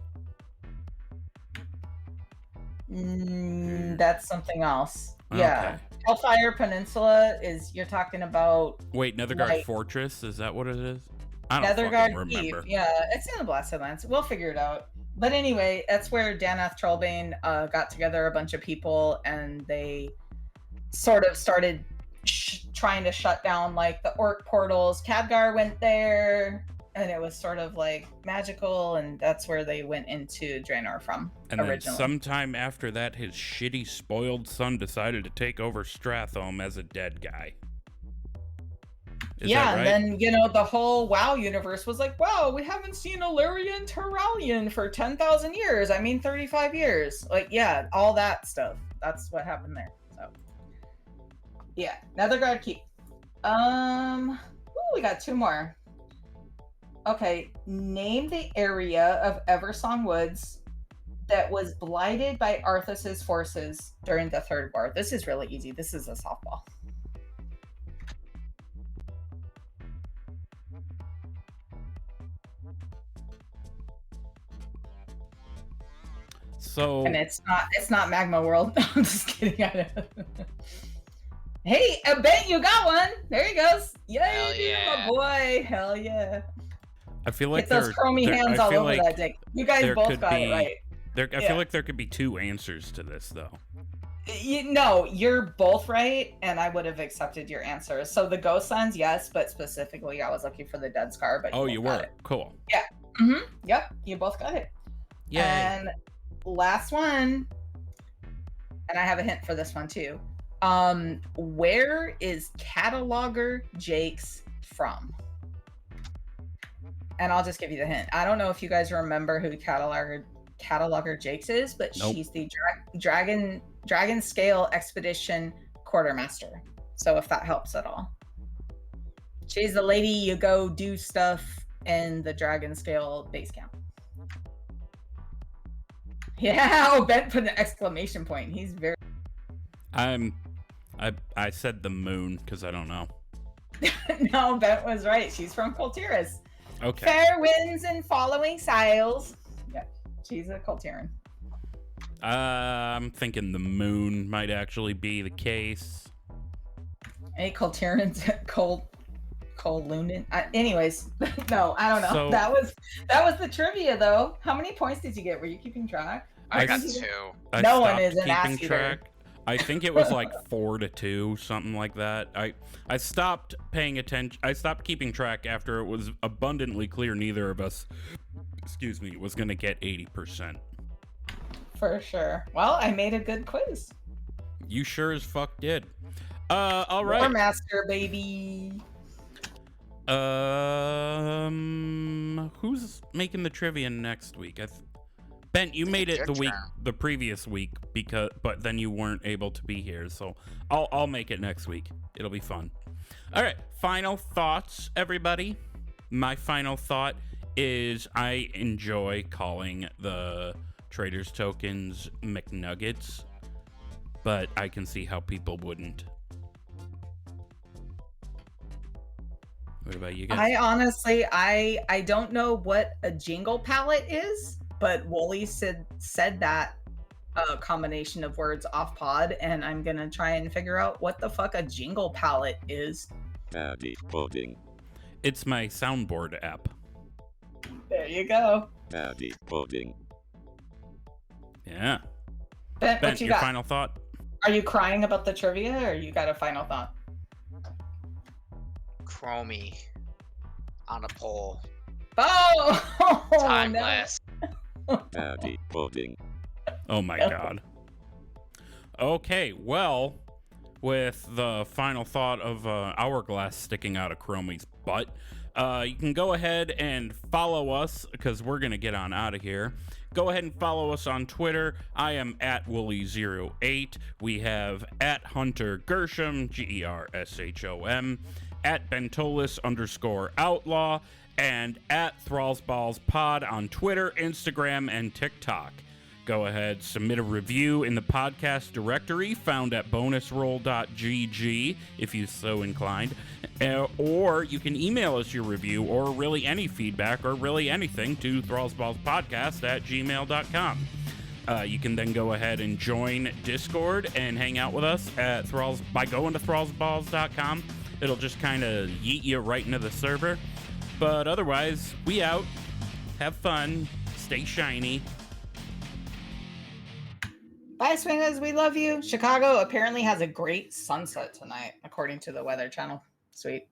That's something else. Yeah.
Okay.
Hellfire Peninsula is, you're talking about
Wait, Netherguard
Right.
Fortress? Is that what it is? I don't
Netherguard
fucking
Keep.
remember.
Yeah, it's in the Blasted Lands. We'll figure it out. But anyway, that's where Danath Trollbane got together a bunch of people and they sort of started trying to shut down like the orc portals. Khadgar went there and it was sort of like magical, and that's where they went into Draenor from
And then
originally.
sometime after that, his shitty, spoiled son decided to take over Strathome as a dead guy. Is
yeah,
that right?
and then, the whole WoW universe was like, wow, we haven't seen Illyrian Terralion for 10,000 years. I mean, 35 years. Like, yeah, all that stuff. That's what happened there. So, yeah, Netherguard Keep. We got two more. Okay, name the area of Eversong Woods that was blighted by Arthas's forces during the Third War. This is really easy. This is a softball.
So
And it's not Magma World. I'm just kidding. Hey, I bet you got one. There he goes. Yeah,
Hell
you did,
yeah.
my boy. Hell yeah.
I feel like
Get those chromy hands
I
all
feel
over
like
that dick. You guys
there
both
could
got it
be-
right.
I
Yeah.
feel like there could be two answers to this, though.
No, you're both right, and I would have accepted your answers. So the ghost signs, yes, but specifically, I was looking for the dead scar. But
Oh,
both
you
got
were?
it.
Cool.
Yep, you both got it.
Yay.
And last one, and I have a hint for this one too. Where is Cataloger Jakes from? And I'll just give you the hint. I don't know if you guys remember who Cataloger Jakes is, but
Nope.
she's the Dragon Scale Expedition Quartermaster. So if that helps at all. She's the lady you go do stuff in the Dragon Scale base camp. Yeah, Ben put an exclamation point. He's very
I said the moon because I don't know.
No, Bent was right. She's from Coltiris.
Okay.
Fair winds and following sails. Yeah, she's a Coltiran.
I'm thinking the moon might actually be the case.
Any Coltirans? Lunan. Anyways, no, I don't know.
So-
that was the trivia, though. How many points did you get? Were you keeping track?
I got
think
2.
I
No one
stopped
is an ass
keeping
eater.
track. I think it was like 4-2, something like that. I stopped paying attention. I stopped keeping track after it was abundantly clear neither of us, was going to get 80%.
For sure. Well, I made a good quiz.
You sure as fuck did. All right.
War Master, baby.
Who's making the trivia next week? Ben, you made it
your
the previous week but then you weren't able to be here, so I'll make it next week. It'll be fun. All right, final thoughts, everybody. My final thought is I enjoy calling the Traders tokens McNuggets, but I can see how people wouldn't. What about you guys?
I honestly, I don't know what a jingle palette is, but Wooly said that combination of words off pod, and I'm gonna try and figure out what the fuck a jingle palette is.
Patty pudding.
It's my soundboard app.
There you go.
Patty pudding.
Yeah.
Ben,
Ben,
what you
your
got?
final thought?
Are you crying about the trivia, or you got a final thought?
Chromie on a pole.
Oh,
Timeless.
Patty pudding.
Oh my
Yep.
god. Okay, well, with the final thought of Hourglass sticking out of Chromie's butt, you can go ahead and follow us because we're going to get on out of here. Go ahead and follow us on Twitter. I am at Wooly08. We have at Hunter Gershom, Gershom, at Bentolas _outlaw, and at ThrallsBallsPod on Twitter, Instagram, and TikTok. Go ahead, submit a review in the podcast directory found at bonusroll.gg if you're so inclined. Or you can email us your review or really any feedback or really anything to thrallsballspodcast@gmail.com. You can then go ahead and join Discord and hang out with us at by going to thrallsballs.com. It'll just kind of yeet you right into the server. But otherwise, we out. Have fun. Stay shiny.
Bye, swingers. We love you. Chicago apparently has a great sunset tonight, according to the Weather Channel. Sweet.